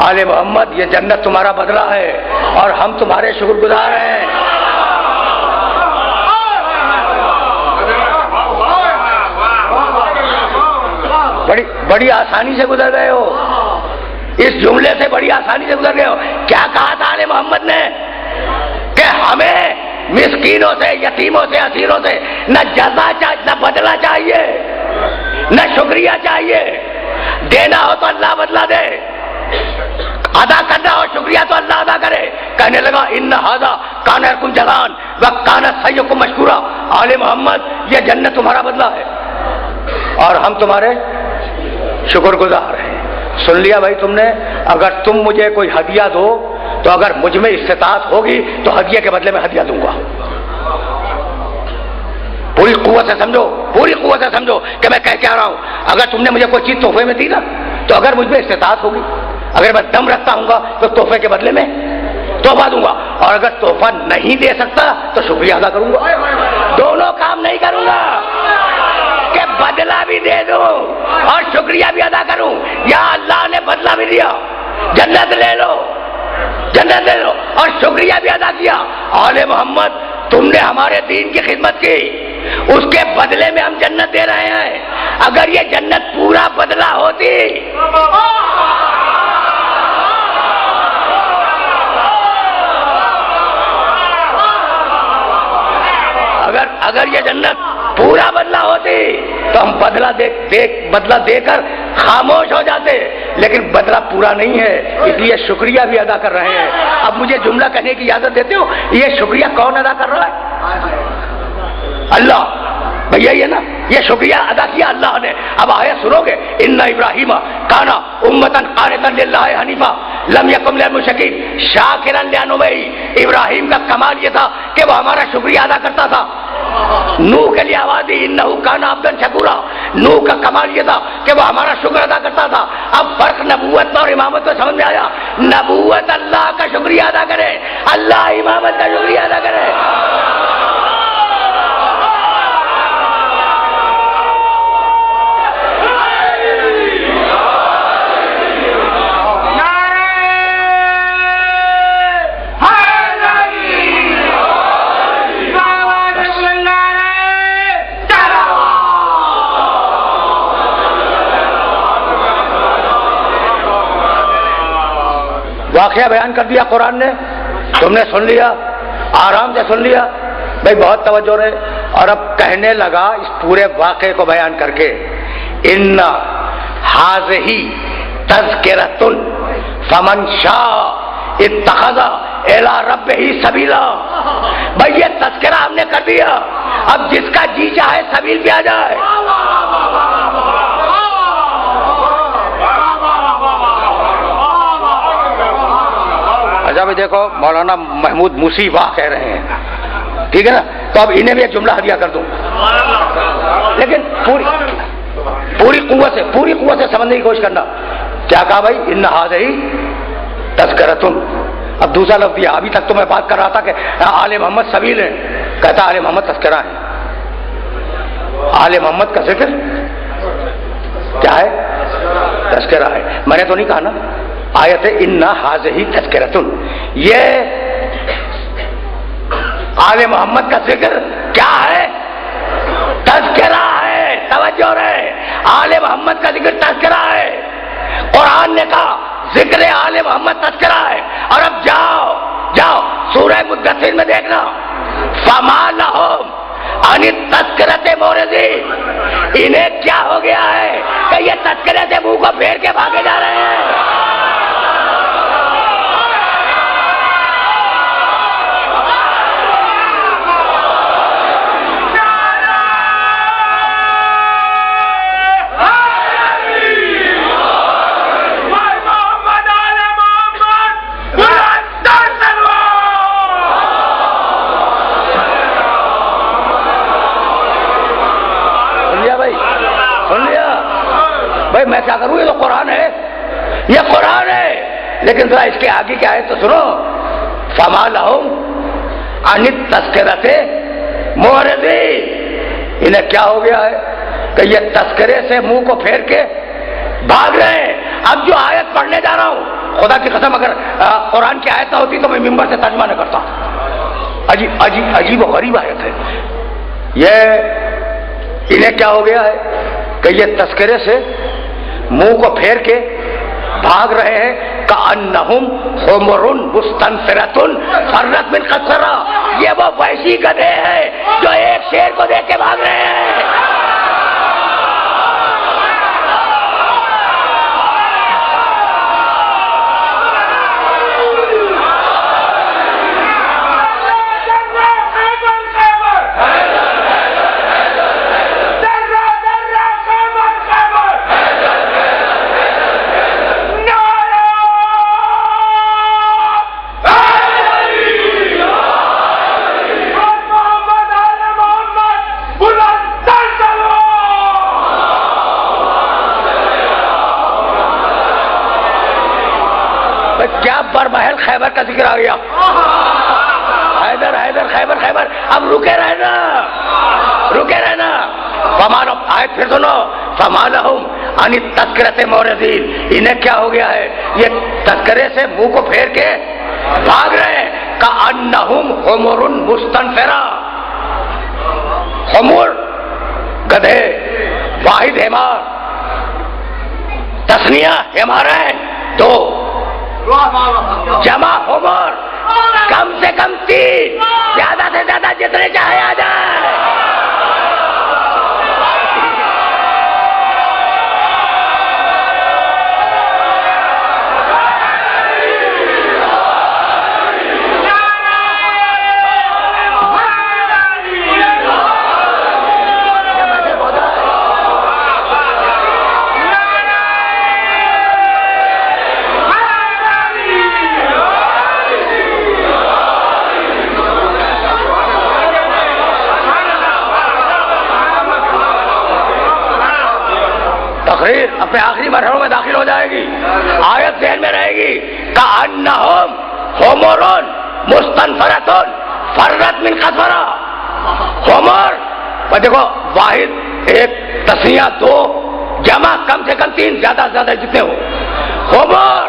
S1: آل محمد یہ جنت تمہارا بدلہ ہے اور ہم تمہارے شکر گزار ہیں۔ بڑی آسانی سے گزر گئے ہو، اس جملے سے بڑی آسانی سے گزر گئے ہو۔ کیا کہا تھا آل محمد نے کہ ہمیں مسکینوں سے، یتیموں سے، اسیروں سے نہ جزا چاہیے، نہ بدلہ چاہیے، نہ شکریہ چاہیے، دینا ہو تو اللہ بدلہ دے، ادا کرنا ہو شکریہ تو اللہ ادا کرے۔ کہنے لگا ان ھذا کان لکم جزاء وکان سعیکم مشکورا، آل محمد یہ جنت تمہارا بدلہ ہے اور ہم تمہارے شکر گزار ہیں۔ سن لیا بھائی تم نے؟ اگر تم مجھے کوئی ہدیہ دو تو اگر مجھ میں استطاعت ہوگی تو ہدیہ کے بدلے میں ہدیہ دوں گا۔ پوری قوت سے سمجھو، پوری قوت سے سمجھو کہ میں کہہ رہا ہوں۔ اگر تم نے مجھے کوئی چیز تحفے میں دی نا، تو اگر مجھ میں استطاعت ہوگی، اگر میں دم رکھتا ہوں گا تو تحفے کے بدلے میں تحفہ دوں گا، اور اگر تحفہ نہیں دے سکتا تو شکریہ ادا کروں گا۔ دونوں کام نہیں کروں گا کہ بدلہ بھی دے دوں اور شکریہ بھی ادا کروں۔ یا اللہ نے بدلہ بھی دیا، جنت لے لو، جنت لے لو، اور شکریہ بھی ادا کیا۔ آل محمد تم نے ہمارے دین کی خدمت کی، اس کے بدلے میں ہم جنت دے رہے ہیں۔ اگر یہ جنت پورا بدلہ ہوتی، اگر یہ جنت پورا بدلہ ہوتی تو ہم بدلہ دے کر خاموش ہو جاتے، لیکن بدلہ پورا نہیں ہے، اس لیے شکریہ بھی ادا کر رہے ہیں۔ اب مجھے جملہ کہنے کی اجازت دیتے ہو؟ یہ شکریہ کون ادا کر رہا ہے؟ اللہ۔ بھیا یہ نا، یہ شکریہ ادا کیا اللہ نے۔ اب آیت سنو گے، ان ابراہیم کانا امتن قانتا للہ حنیفا لم یکن من المشرکین شاکرا لانعمہ۔ ابراہیم کا کمال یہ تھا کہ وہ ہمارا شکریہ ادا کرتا تھا نوح کے لیے آواز دی انہو کان عبدا شکورا. نوح کا کمال یہ تھا کہ وہ ہمارا شکر ادا کرتا تھا. اب فرق نبوت اور امامت کو سمجھ میں آیا. نبوت اللہ کا شکریہ ادا کرے, اللہ امامت کا شکریہ ادا کرے. واقعہ بیان کر دیا قرآن نے, تم نے سن لیا, آرام سے سن لیا بھائی, بہت توجہ رہے. اور اب کہنے لگا اس پورے واقعے کو بیان کر کے, ان ھذہ تذکرۃ فمن شاء اتخذ الی ربہ سبیلا. بھائی یہ تذکرہ ہم نے کر دیا, اب جس کا جی چاہے سبیل پہ آ جائے. اچھا بھائی دیکھو, مولانا محمود موسی واہ کہہ رہے ہیں, ٹھیک ہے نا, تو اب انہیں بھی ایک جملہ ہدیہ کر دوں, لیکن پوری قوت سے سمجھنے کی کوشش کرنا. کیا کہا بھائی, ان ھذہ تذکرۃ. اب دوسرا لفظ دیا. ابھی تک تو میں بات کر رہا تھا کہ آل محمد سبیل ہے, کہتا آل محمد تذکرہ ہے. آل محمد کا ذکر کیا ہے, تذکرہ ہے. میں نے تو نہیں کہا نا, آیت ان ھذہ تذکرۃ, یہ آل محمد کا ذکر کیا ہے, تذکرہ ہے. توجہ رہے, آل محمد کا ذکر تذکرہ ہے. قرآن نے کہا ذکر آل محمد تذکرہ ہے. اور اب جاؤ سورہ مدثر میں دیکھنا, فما لہم عن التذکرۃ معرضین. انہیں کیا ہو گیا ہے کہ یہ تذکرے سے منہ کو پھیر کے بھاگے جا رہے ہیں. بھائی میں کیا کروں, یہ تو قرآن ہے, یہ قرآن ہے. لیکن ذرا اس کے آگے کیا ہے تو سنو, فما لہم عن التذکرۃ معرضین. انہیں کیا ہو گیا ہے کہ یہ تذکرے سے منہ کو پھیر کے بھاگ رہے ہیں. اب جو آیت پڑھنے جا رہا ہوں, خدا کی قسم اگر قرآن کی آیت نہ ہوتی تو میں ممبر سے ترجمہ نہ کرتا. عجیب و غریب آیت ہے یہ. انہیں کیا ہو گیا ہے کہ یہ تذکرے سے منہ کو پھیر کے بھاگ رہے ہیں. کأنہم حمر مستنفرۃ فرت من قسورہ. یہ وہ وحشی گدھے ہیں جو ایک شیر کو دیکھ کے بھاگ رہے ہیں. کیا برمحل خیبر کا ذکر آ گیا. حیدر حیدر خیبر خیبر. اب رکے رہنا. فمالو آیت پھر سنو, فما لہم عن التذکرۃ معرضین. انہیں کیا ہو گیا ہے, یہ تذکرے سے منہ کو پھیر کے بھاگ رہے ہیں. کأنہم حمر مستنفرہ. حمر گدھے, واحد حمار, تثنیہ حمارین دو, جمع حمر کم سے کم 3, زیادہ سے زیادہ جتنے چاہے آ جائے. تقریر اپنے آخری مرحلوں میں داخل ہو جائے گی. آیت ذہن میں رہے گی کأنہم حمر مستنفرۃ فرت من قسورہ. حمر اور دیکھو واحد ایک تسنیہ دو جمع کم سے کم تین زیادہ سے زیادہ جتنے ہو. حمر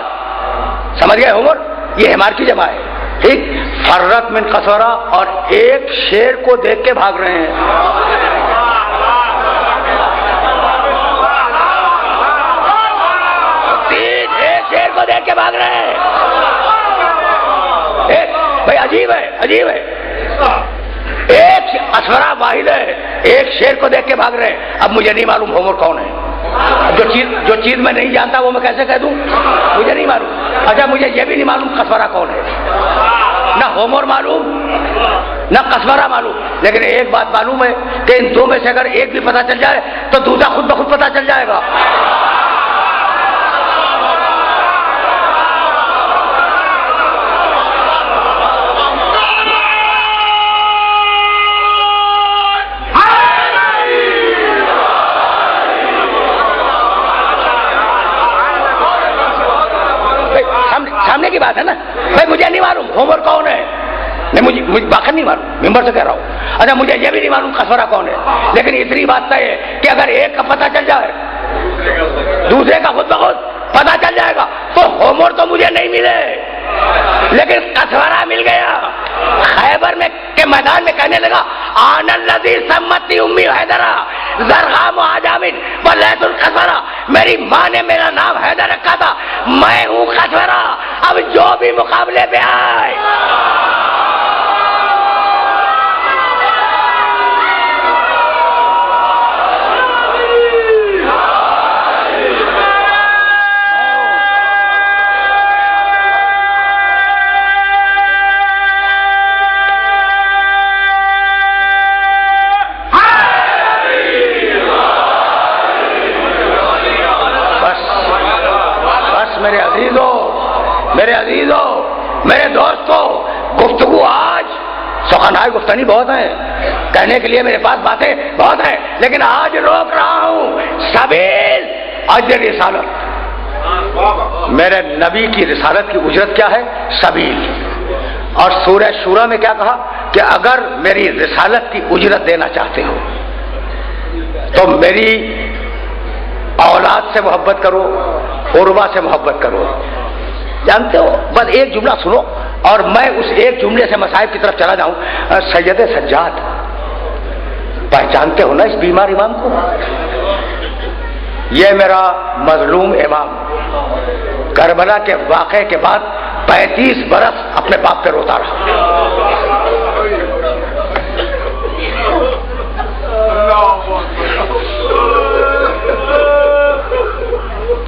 S1: سمجھ گئے؟ حمر یہ حمار کی جمع ہے. ٹھیک. فرت من قسورہ اور ایک شیر کو دیکھ کے بھاگ رہے ہیں. ایک شیر کو دیکھ کے بھاگ رہے ہیں. بھائی عجیب ہے عجیب ہے. ایک اسورہ واحد ہے, ایک شیر کو دیکھ کے بھاگ رہے ہیں. اب مجھے نہیں معلوم ہومر کون ہے. جو چیز میں نہیں جانتا وہ میں کیسے کہہ دوں؟ مجھے نہیں معلوم. اچھا مجھے یہ بھی نہیں معلوم قسورہ کون ہے. نہ ہومر معلوم نہ قسورہ معلوم, لیکن ایک بات معلوم ہے کہ ان دو میں سے اگر ایک بھی پتہ چل جائے تو دوسرا خود بخود پتہ چل جائے گا. سامنے کی بات ہے نا. بھائی مجھے نہیں معلوم ہومر کون ہے, نہیں مجھے باقی نہیں معلوم, ممبر سے کہہ رہا ہوں. اچھا مجھے یہ بھی نہیں معلوم قسورہ کون ہے, لیکن اتنی بات طے ہے کہ اگر ایک کا پتہ چل جائے دوسرے کا خود بخود پتہ چل جائے گا. تو ہومر تو مجھے نہیں ملے لیکن قسورہ مل گیا. خیبر میں کے میدان میں کہنے لگا آن الذی سمتی امی حیدرہ زرغام عجامن ولیت القسورہ. میری ماں نے میرا نام حیدر رکھا تھا, میں ہوں قسورہ. اب جو بھی مقابلے پہ آئے میرے عزیزوں میرے دوستوں, گفتگو آج سخنائے گفتنی بہت ہیں, کہنے کے لیے میرے پاس باتیں بہت ہیں, لیکن آج روک رہا ہوں سبیل اجر رسالت. میرے نبی کی رسالت کی اجرت کیا ہے؟ سبیل. اور سورہ شورى میں کیا کہا کہ اگر میری رسالت کی اجرت دینا چاہتے ہو تو میری اولاد سے محبت کرو, قربا سے محبت کرو. جانتے ہو بس ایک جملہ سنو اور میں اس ایک جملے سے مصائب کی طرف چلا جاؤں. سید سجاد پہچانتے ہو نا اس بیمار امام کو؟ یہ میرا مظلوم امام کربلا کے واقعے کے بعد 35 برس اپنے باپ پہ روتا رہا.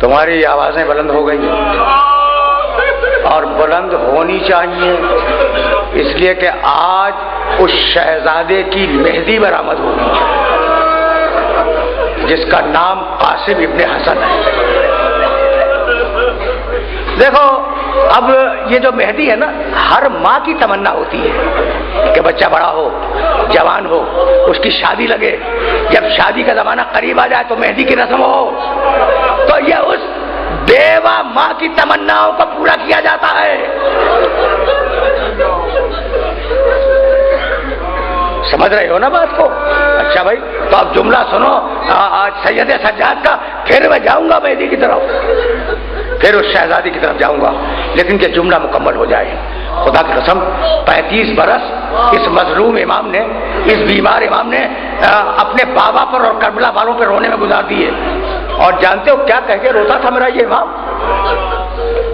S1: تمہاری آوازیں بلند ہو گئی اور بلند ہونی چاہیے, اس لیے کہ آج اس شہزادے کی مہدی برآمد ہوگی جس کا نام قاسم ابن حسن ہے. دیکھو اب یہ جو مہدی ہے نا, ہر ماں کی تمنا ہوتی ہے کہ بچہ بڑا ہو, جوان ہو, اس کی شادی لگے. جب شادی کا زمانہ قریب آ جائے تو مہدی کی رسم ہو, تو یہ اس بیوہ ماں کی تمناؤں کو پورا کیا جاتا ہے. سمجھ رہے ہو نا بات کو؟ اچھا بھائی تو اب جملہ سنو آج سید سجاد کا, پھر میں جاؤں گا مہدی کی طرف, پھر اس شہزادی کی طرف جاؤں گا, لیکن کہ جملہ مکمل ہو جائے. خدا کی قسم 35 برس اس مظلوم امام نے, اس بیمار امام نے اپنے بابا پر اور کربلا والوں پر رونے میں گزار دیے. اور جانتے ہو کیا کہہ کے روتا تھا میرا یہ امام؟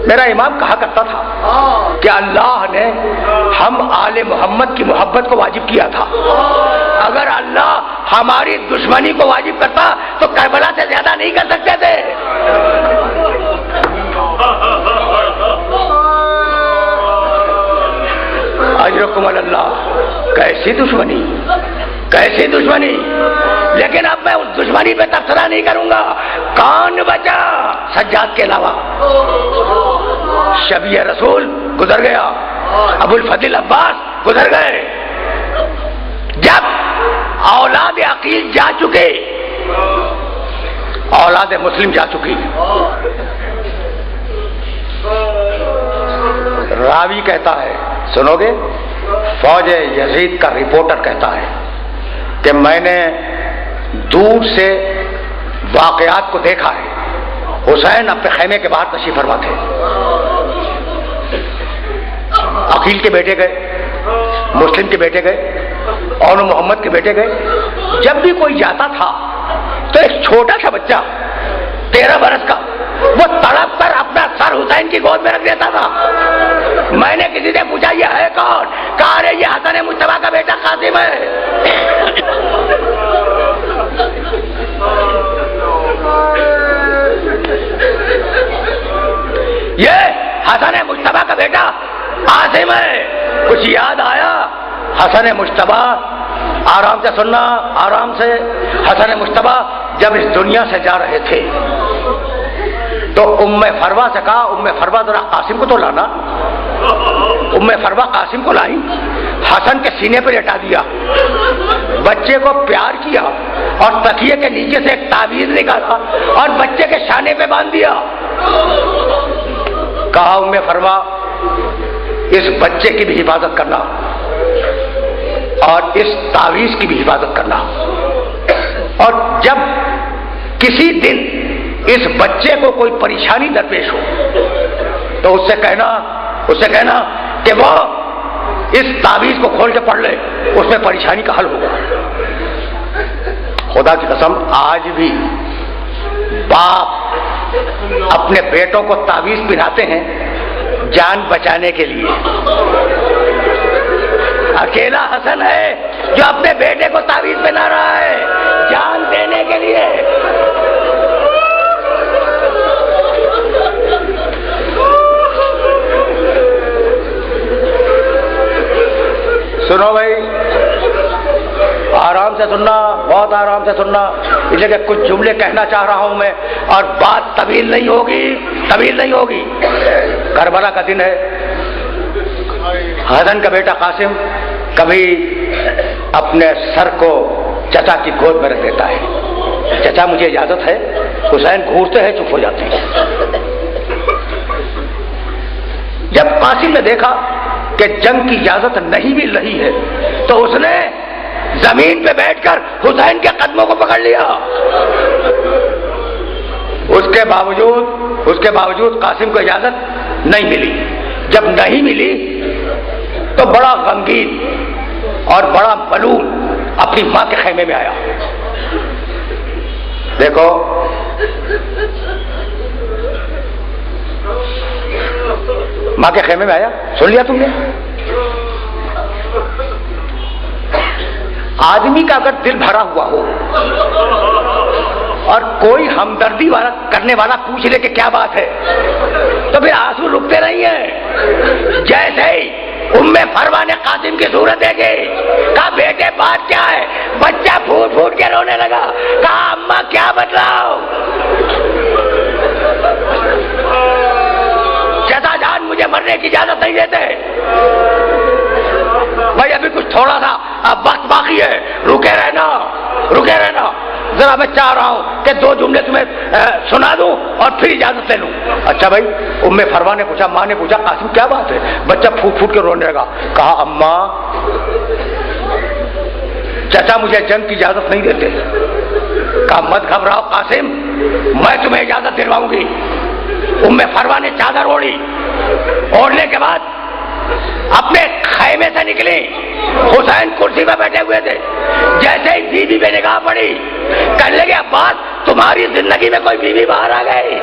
S1: میرا امام کہا کرتا تھا کہ اللہ نے ہم آل محمد کی محبت کو واجب کیا تھا, اگر اللہ ہماری دشمنی کو واجب کرتا تو کربلا سے زیادہ نہیں کر سکتے تھے. اجرکم اللہ. کیسی دشمنی, کیسی دشمنی. لیکن اب میں اس دشمنی پہ تبصرہ نہیں کروں گا. کون بچا سجاد کے علاوہ؟ شبیہ رسول گزر گیا, ابو الفضل عباس گزر گئے. جب اولاد عقیل جا چکے اولاد مسلم جا چکی. راوی کہتا ہے، سنو گے، فوج یزید کا رپورٹر کہتا ہے کہ میں نے دور سے واقعات کو دیکھا ہے. حسین اپنے خیمے کے باہر تشریف فرما تھے. عقیل کے بیٹے گئے، مسلم کے بیٹے گئے، اور محمد کے بیٹے گئے. جب بھی کوئی جاتا تھا تو ایک چھوٹا سا بچہ 13 برس کا وہ تڑپ کر اپنا سر حسین کی گود میں رکھ دیتا تھا. میں نے کسی سے پوچھا یہ ہے کون؟ کہا رہے یہ حسن مجتبیٰ کا بیٹا قاسم ہے. یہ حسن مجتبیٰ کا بیٹا قاسم ہے. کچھ یاد آیا؟ حسن مجتبیٰ، آرام سے سننا، آرام سے. حسن مجتبیٰ جب اس دنیا سے جا رہے تھے تو ام فروا سے کہا، ام فروا ذرا قاسم کو تو لانا. ام فروا قاسم کو لائی، حسن کے سینے پہ لٹا دیا، بچے کو پیار کیا اور تکیے کے نیچے سے ایک تعویذ نکالا اور بچے کے شانے پہ باندھ دیا. کہا ام فروا اس بچے کی بھی حفاظت کرنا اور اس تعویذ کی بھی حفاظت کرنا، اور جب کسی دن اس بچے کو کوئی پریشانی درپیش ہو تو اس سے کہنا کہ وہ اس تعویذ کو کھول کے پڑھ لے، اس میں پریشانی کا حل ہوگا. خدا کی قسم آج بھی باپ اپنے بیٹوں کو تعویذ پہناتے ہیں جان بچانے کے لیے. اکیلا حسن ہے جو اپنے بیٹے کو تعویذ پہنا رہا ہے جان دینے کے لیے. سنو بھائی، آرام سے سننا، بہت آرام سے سننا، اس لیے کہ کچھ جملے کہنا چاہ رہا ہوں میں اور بات طویل نہیں ہوگی. کربلا کا دن ہے. حسن کا بیٹا قاسم کبھی اپنے سر کو چچا کی گود میں رکھ دیتا ہے. چچا مجھے اجازت ہے. حسین گھورتے ہیں، چپ ہو جاتے ہیں. جب قاسم نے دیکھا کہ جنگ کی اجازت نہیں مل رہی ہے تو اس نے زمین پہ بیٹھ کر حسین کے قدموں کو پکڑ لیا. اس کے باوجود قاسم کو اجازت نہیں ملی. جب نہیں ملی تو بڑا غمگین اور بڑا ملول اپنی ماں کے خیمے میں آیا. دیکھو ماں کے خیمے میں آیا. سن لیا تم نے؟ آدمی کا اگر دل بھرا ہوا ہو اور کوئی ہمدردی کرنے والا پوچھ لے کہ کیا بات ہے تو پھر آنسو رکتے نہیں ہیں. جیسے ہی ام فروا نے قاسم کی صورت دیکھی، کہا بیٹے بات کیا ہے؟ بچہ پھوٹ پھوٹ کے رونے لگا. کہا اماں کیا بتلاؤ؟ چچا جان مجھے مرنے کی اجازت نہیں دیتے. بھائی ابھی کچھ تھوڑا سا اب وقت باقی ہے، رکے رہنا. ذرا میں چاہ رہا ہوں کہ 2 جملے تمہیں سنا دوں اور پھر اجازت لے لوں. اچھا بھائی. ام فروا نے پوچھا، ماں نے پوچھا قاسم کیا بات ہے؟ بچہ پھوٹ پھوٹ کے رونے لگا. کہا اماں چچا مجھے جنگ کی اجازت نہیں دیتے. کہا مت گھبراؤ قاسم، میں تمہیں اجازت دلواؤں گی. ام فروا نے چادر اوڑھنے کے بعد اپنے خیمے سے نکلی. حسین کرسی پہ بیٹھے ہوئے تھے. جیسے ہی بیوی پہ نگاہ پڑی کہنے لگے عباس تمہاری زندگی میں کوئی بیوی باہر آ گئی.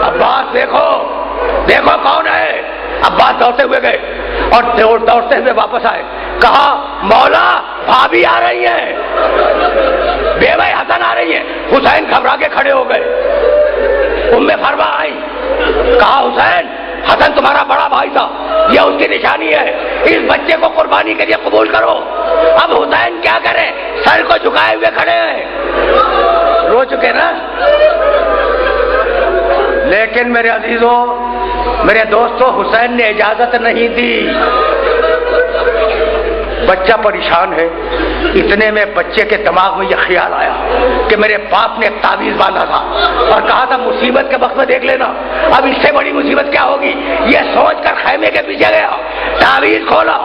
S1: عباس دیکھو کون ہے. عباس دوڑتے ہوئے گئے اور دوڑتے ہوئے واپس آئے. کہا مولا بھابھی آ رہی ہیں، بیوہ حسن آ رہی ہیں. حسین گھبرا کے کھڑے ہو گئے. ام فروا آئی. کہا حسین حسن تمہارا بڑا بھائی تھا، یہ اس کی نشانی ہے، اس بچے کو قربانی کے لیے قبول کرو. اب حسین کیا کرے؟ سر کو جھکائے ہوئے کھڑے ہیں. رو چکے نا. لیکن میرے عزیزوں، میرے دوستوں، حسین نے اجازت نہیں دی. بچہ پریشان ہے. اتنے میں بچے کے دماغ میں یہ خیال آیا کہ میرے باپ نے ایک تعویذ باندھا تھا اور کہا تھا مصیبت کے وقت میں دیکھ لینا, اب اس سے بڑی مصیبت کیا ہوگی. یہ سوچ کر خیمے کے پیچھے گیا, تعویذ کھولا,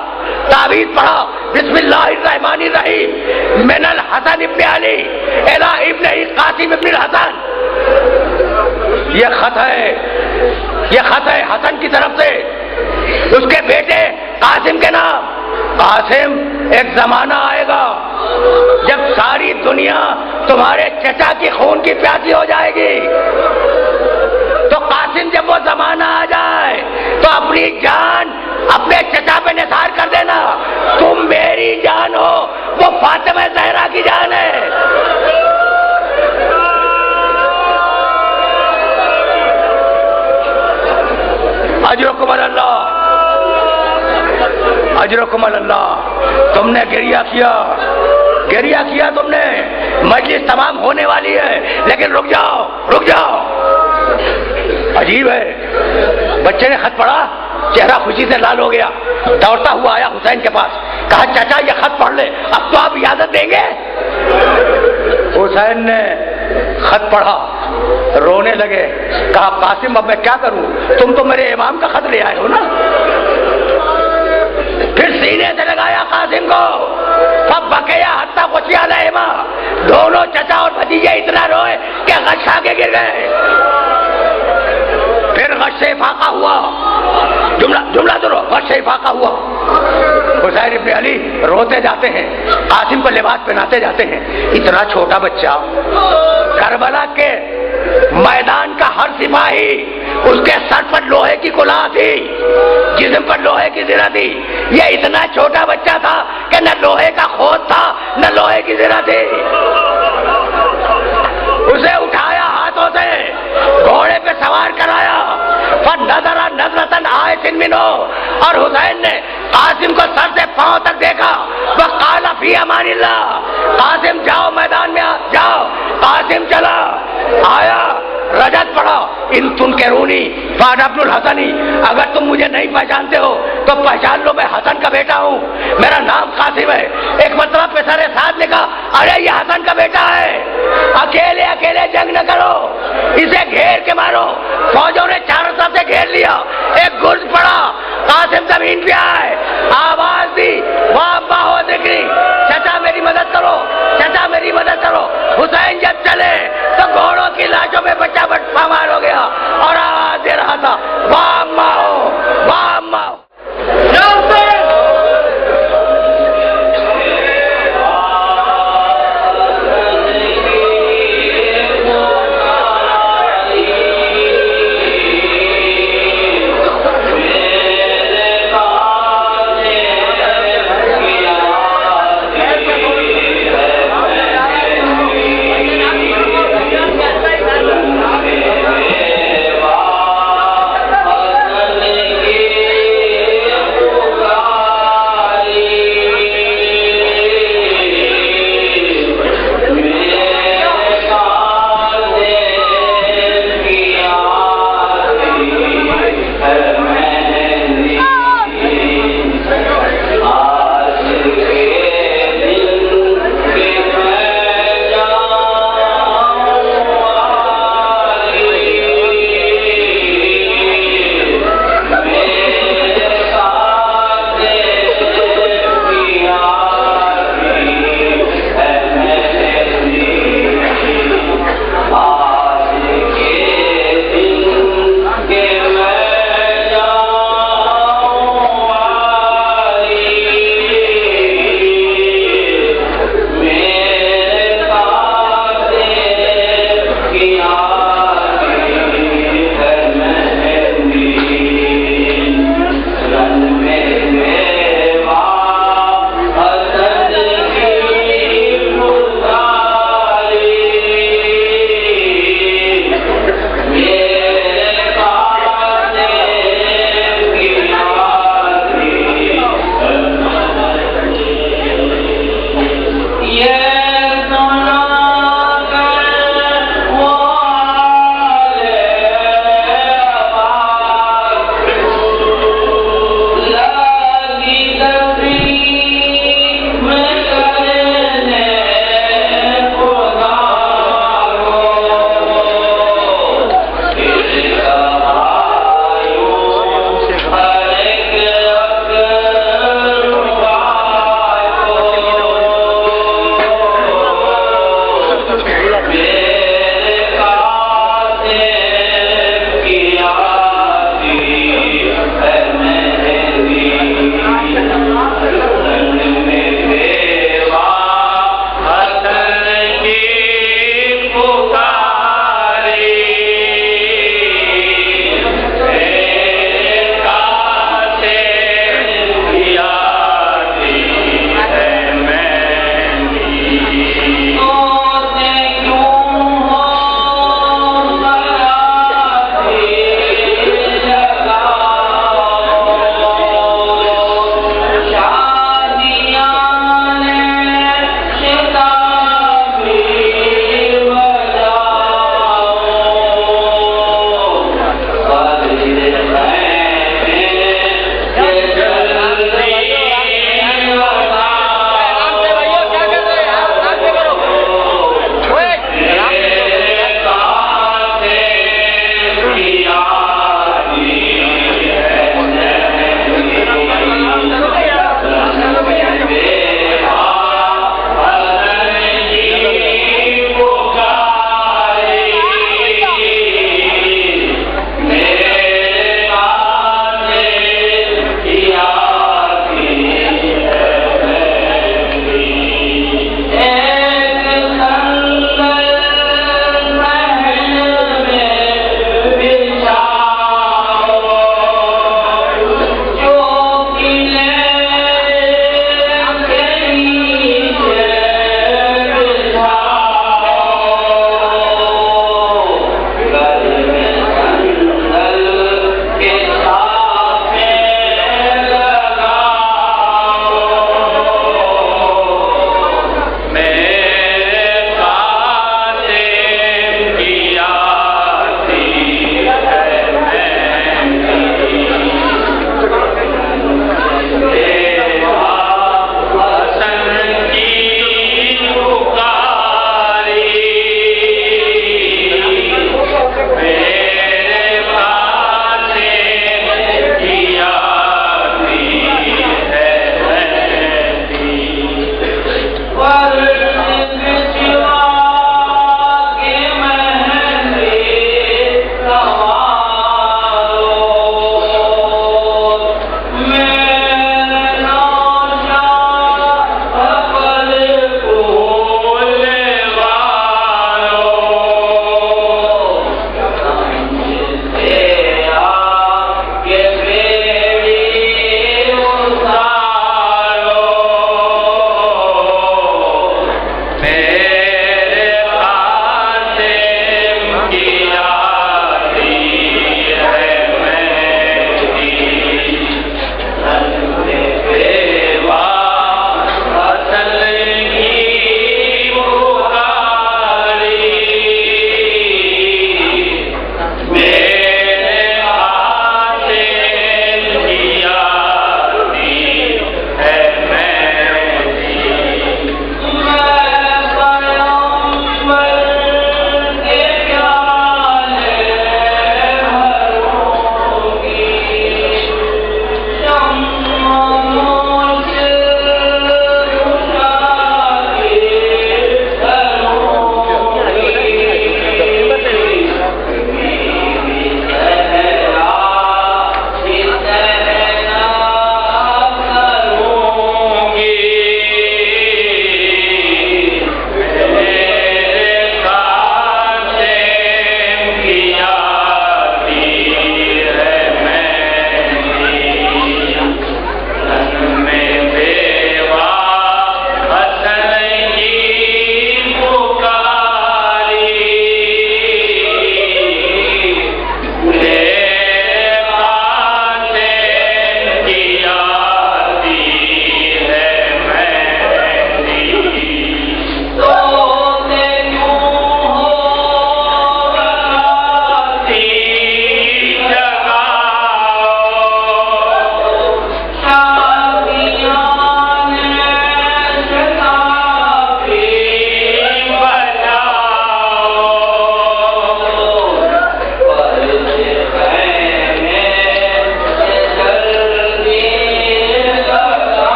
S1: تعویذ پڑھا, بسم اللہ الرحمن الرحیم من الحسن ابن علی الی ابن قاسم ابن الحسن. یہ خط ہے حسن کی طرف سے اس کے بیٹے قاسم کے نام. قاسم, ایک زمانہ آئے گا جب ساری دنیا تمہارے چچا کی خون کی پیاسی ہو جائے گی. تو قاسم جب وہ زمانہ آ جائے تو اپنی جان اپنے چچا پہ نثار کر دینا. تم میری جان ہو, وہ فاطمہ زہرا کی جان ہے. اجرکم اللہ, اجرکم اللہ. تم نے گریہ کیا تم نے. مجلس تمام ہونے والی ہے لیکن رک جاؤ. عجیب ہے, بچے نے خط پڑھا, چہرہ خوشی سے لال ہو گیا, دوڑتا ہوا آیا حسین کے پاس, کہا چچا یہ خط پڑھ لے, اب تو آپ اجازت دیں گے. حسین نے خط پڑھا, رونے لگے, کہا قاسم اب میں کیا کروں, تم تو میرے امام کا خط لے آئے ہو نا. پھر سینے سے لگایا قاسم کو, فبکیا حتی غشی علیہما. دونوں چچا اور بھتیجے اتنا روئے کہ غش آ کے گر گئے. پھر غش فاقہ ہوا, جملہ درو, غش فاقہ ہوا. حسین ابن علی روتے جاتے ہیں, قاسم کو لباس پہناتے جاتے ہیں. اتنا چھوٹا بچہ, کربلا کے میدان کا ہر سپاہی اس کے سر پر لوہے کی کلہا تھی, جسم پر لوہے کی زرہ تھی. یہ اتنا چھوٹا بچہ تھا کہ نہ لوہے کا خود تھا نہ لوہے کی زرہ تھی. اسے اٹھایا ہاتھوں سے, گھوڑے پہ سوار کرایا. فنظر نظرۃ آئس منہ, اور حسین نے قاسم کو سر سے پاؤں تک دیکھا. وقال فی امان اللہ, قاسم جاؤ میدان میں جاؤ. قاسم چلا آیا, رجت پڑھا, ان تنکرونی فانا ابن الحسنی. اگر تم مجھے نہیں پہچانتے ہو تو پہچان لو, میں حسن کا بیٹا ہوں, میرا نام قاسم ہے. ایک مرتبہ پیسر ساتھ نے کہا, ارے یہ حسن کا بیٹا ہے, اکیلے جنگ نہ کرو, اسے گھیر کے مارو. فوجوں نے چاروں طرف سے گھیر لیا, ایک گرد پڑا, قاسم زمین پہ آ.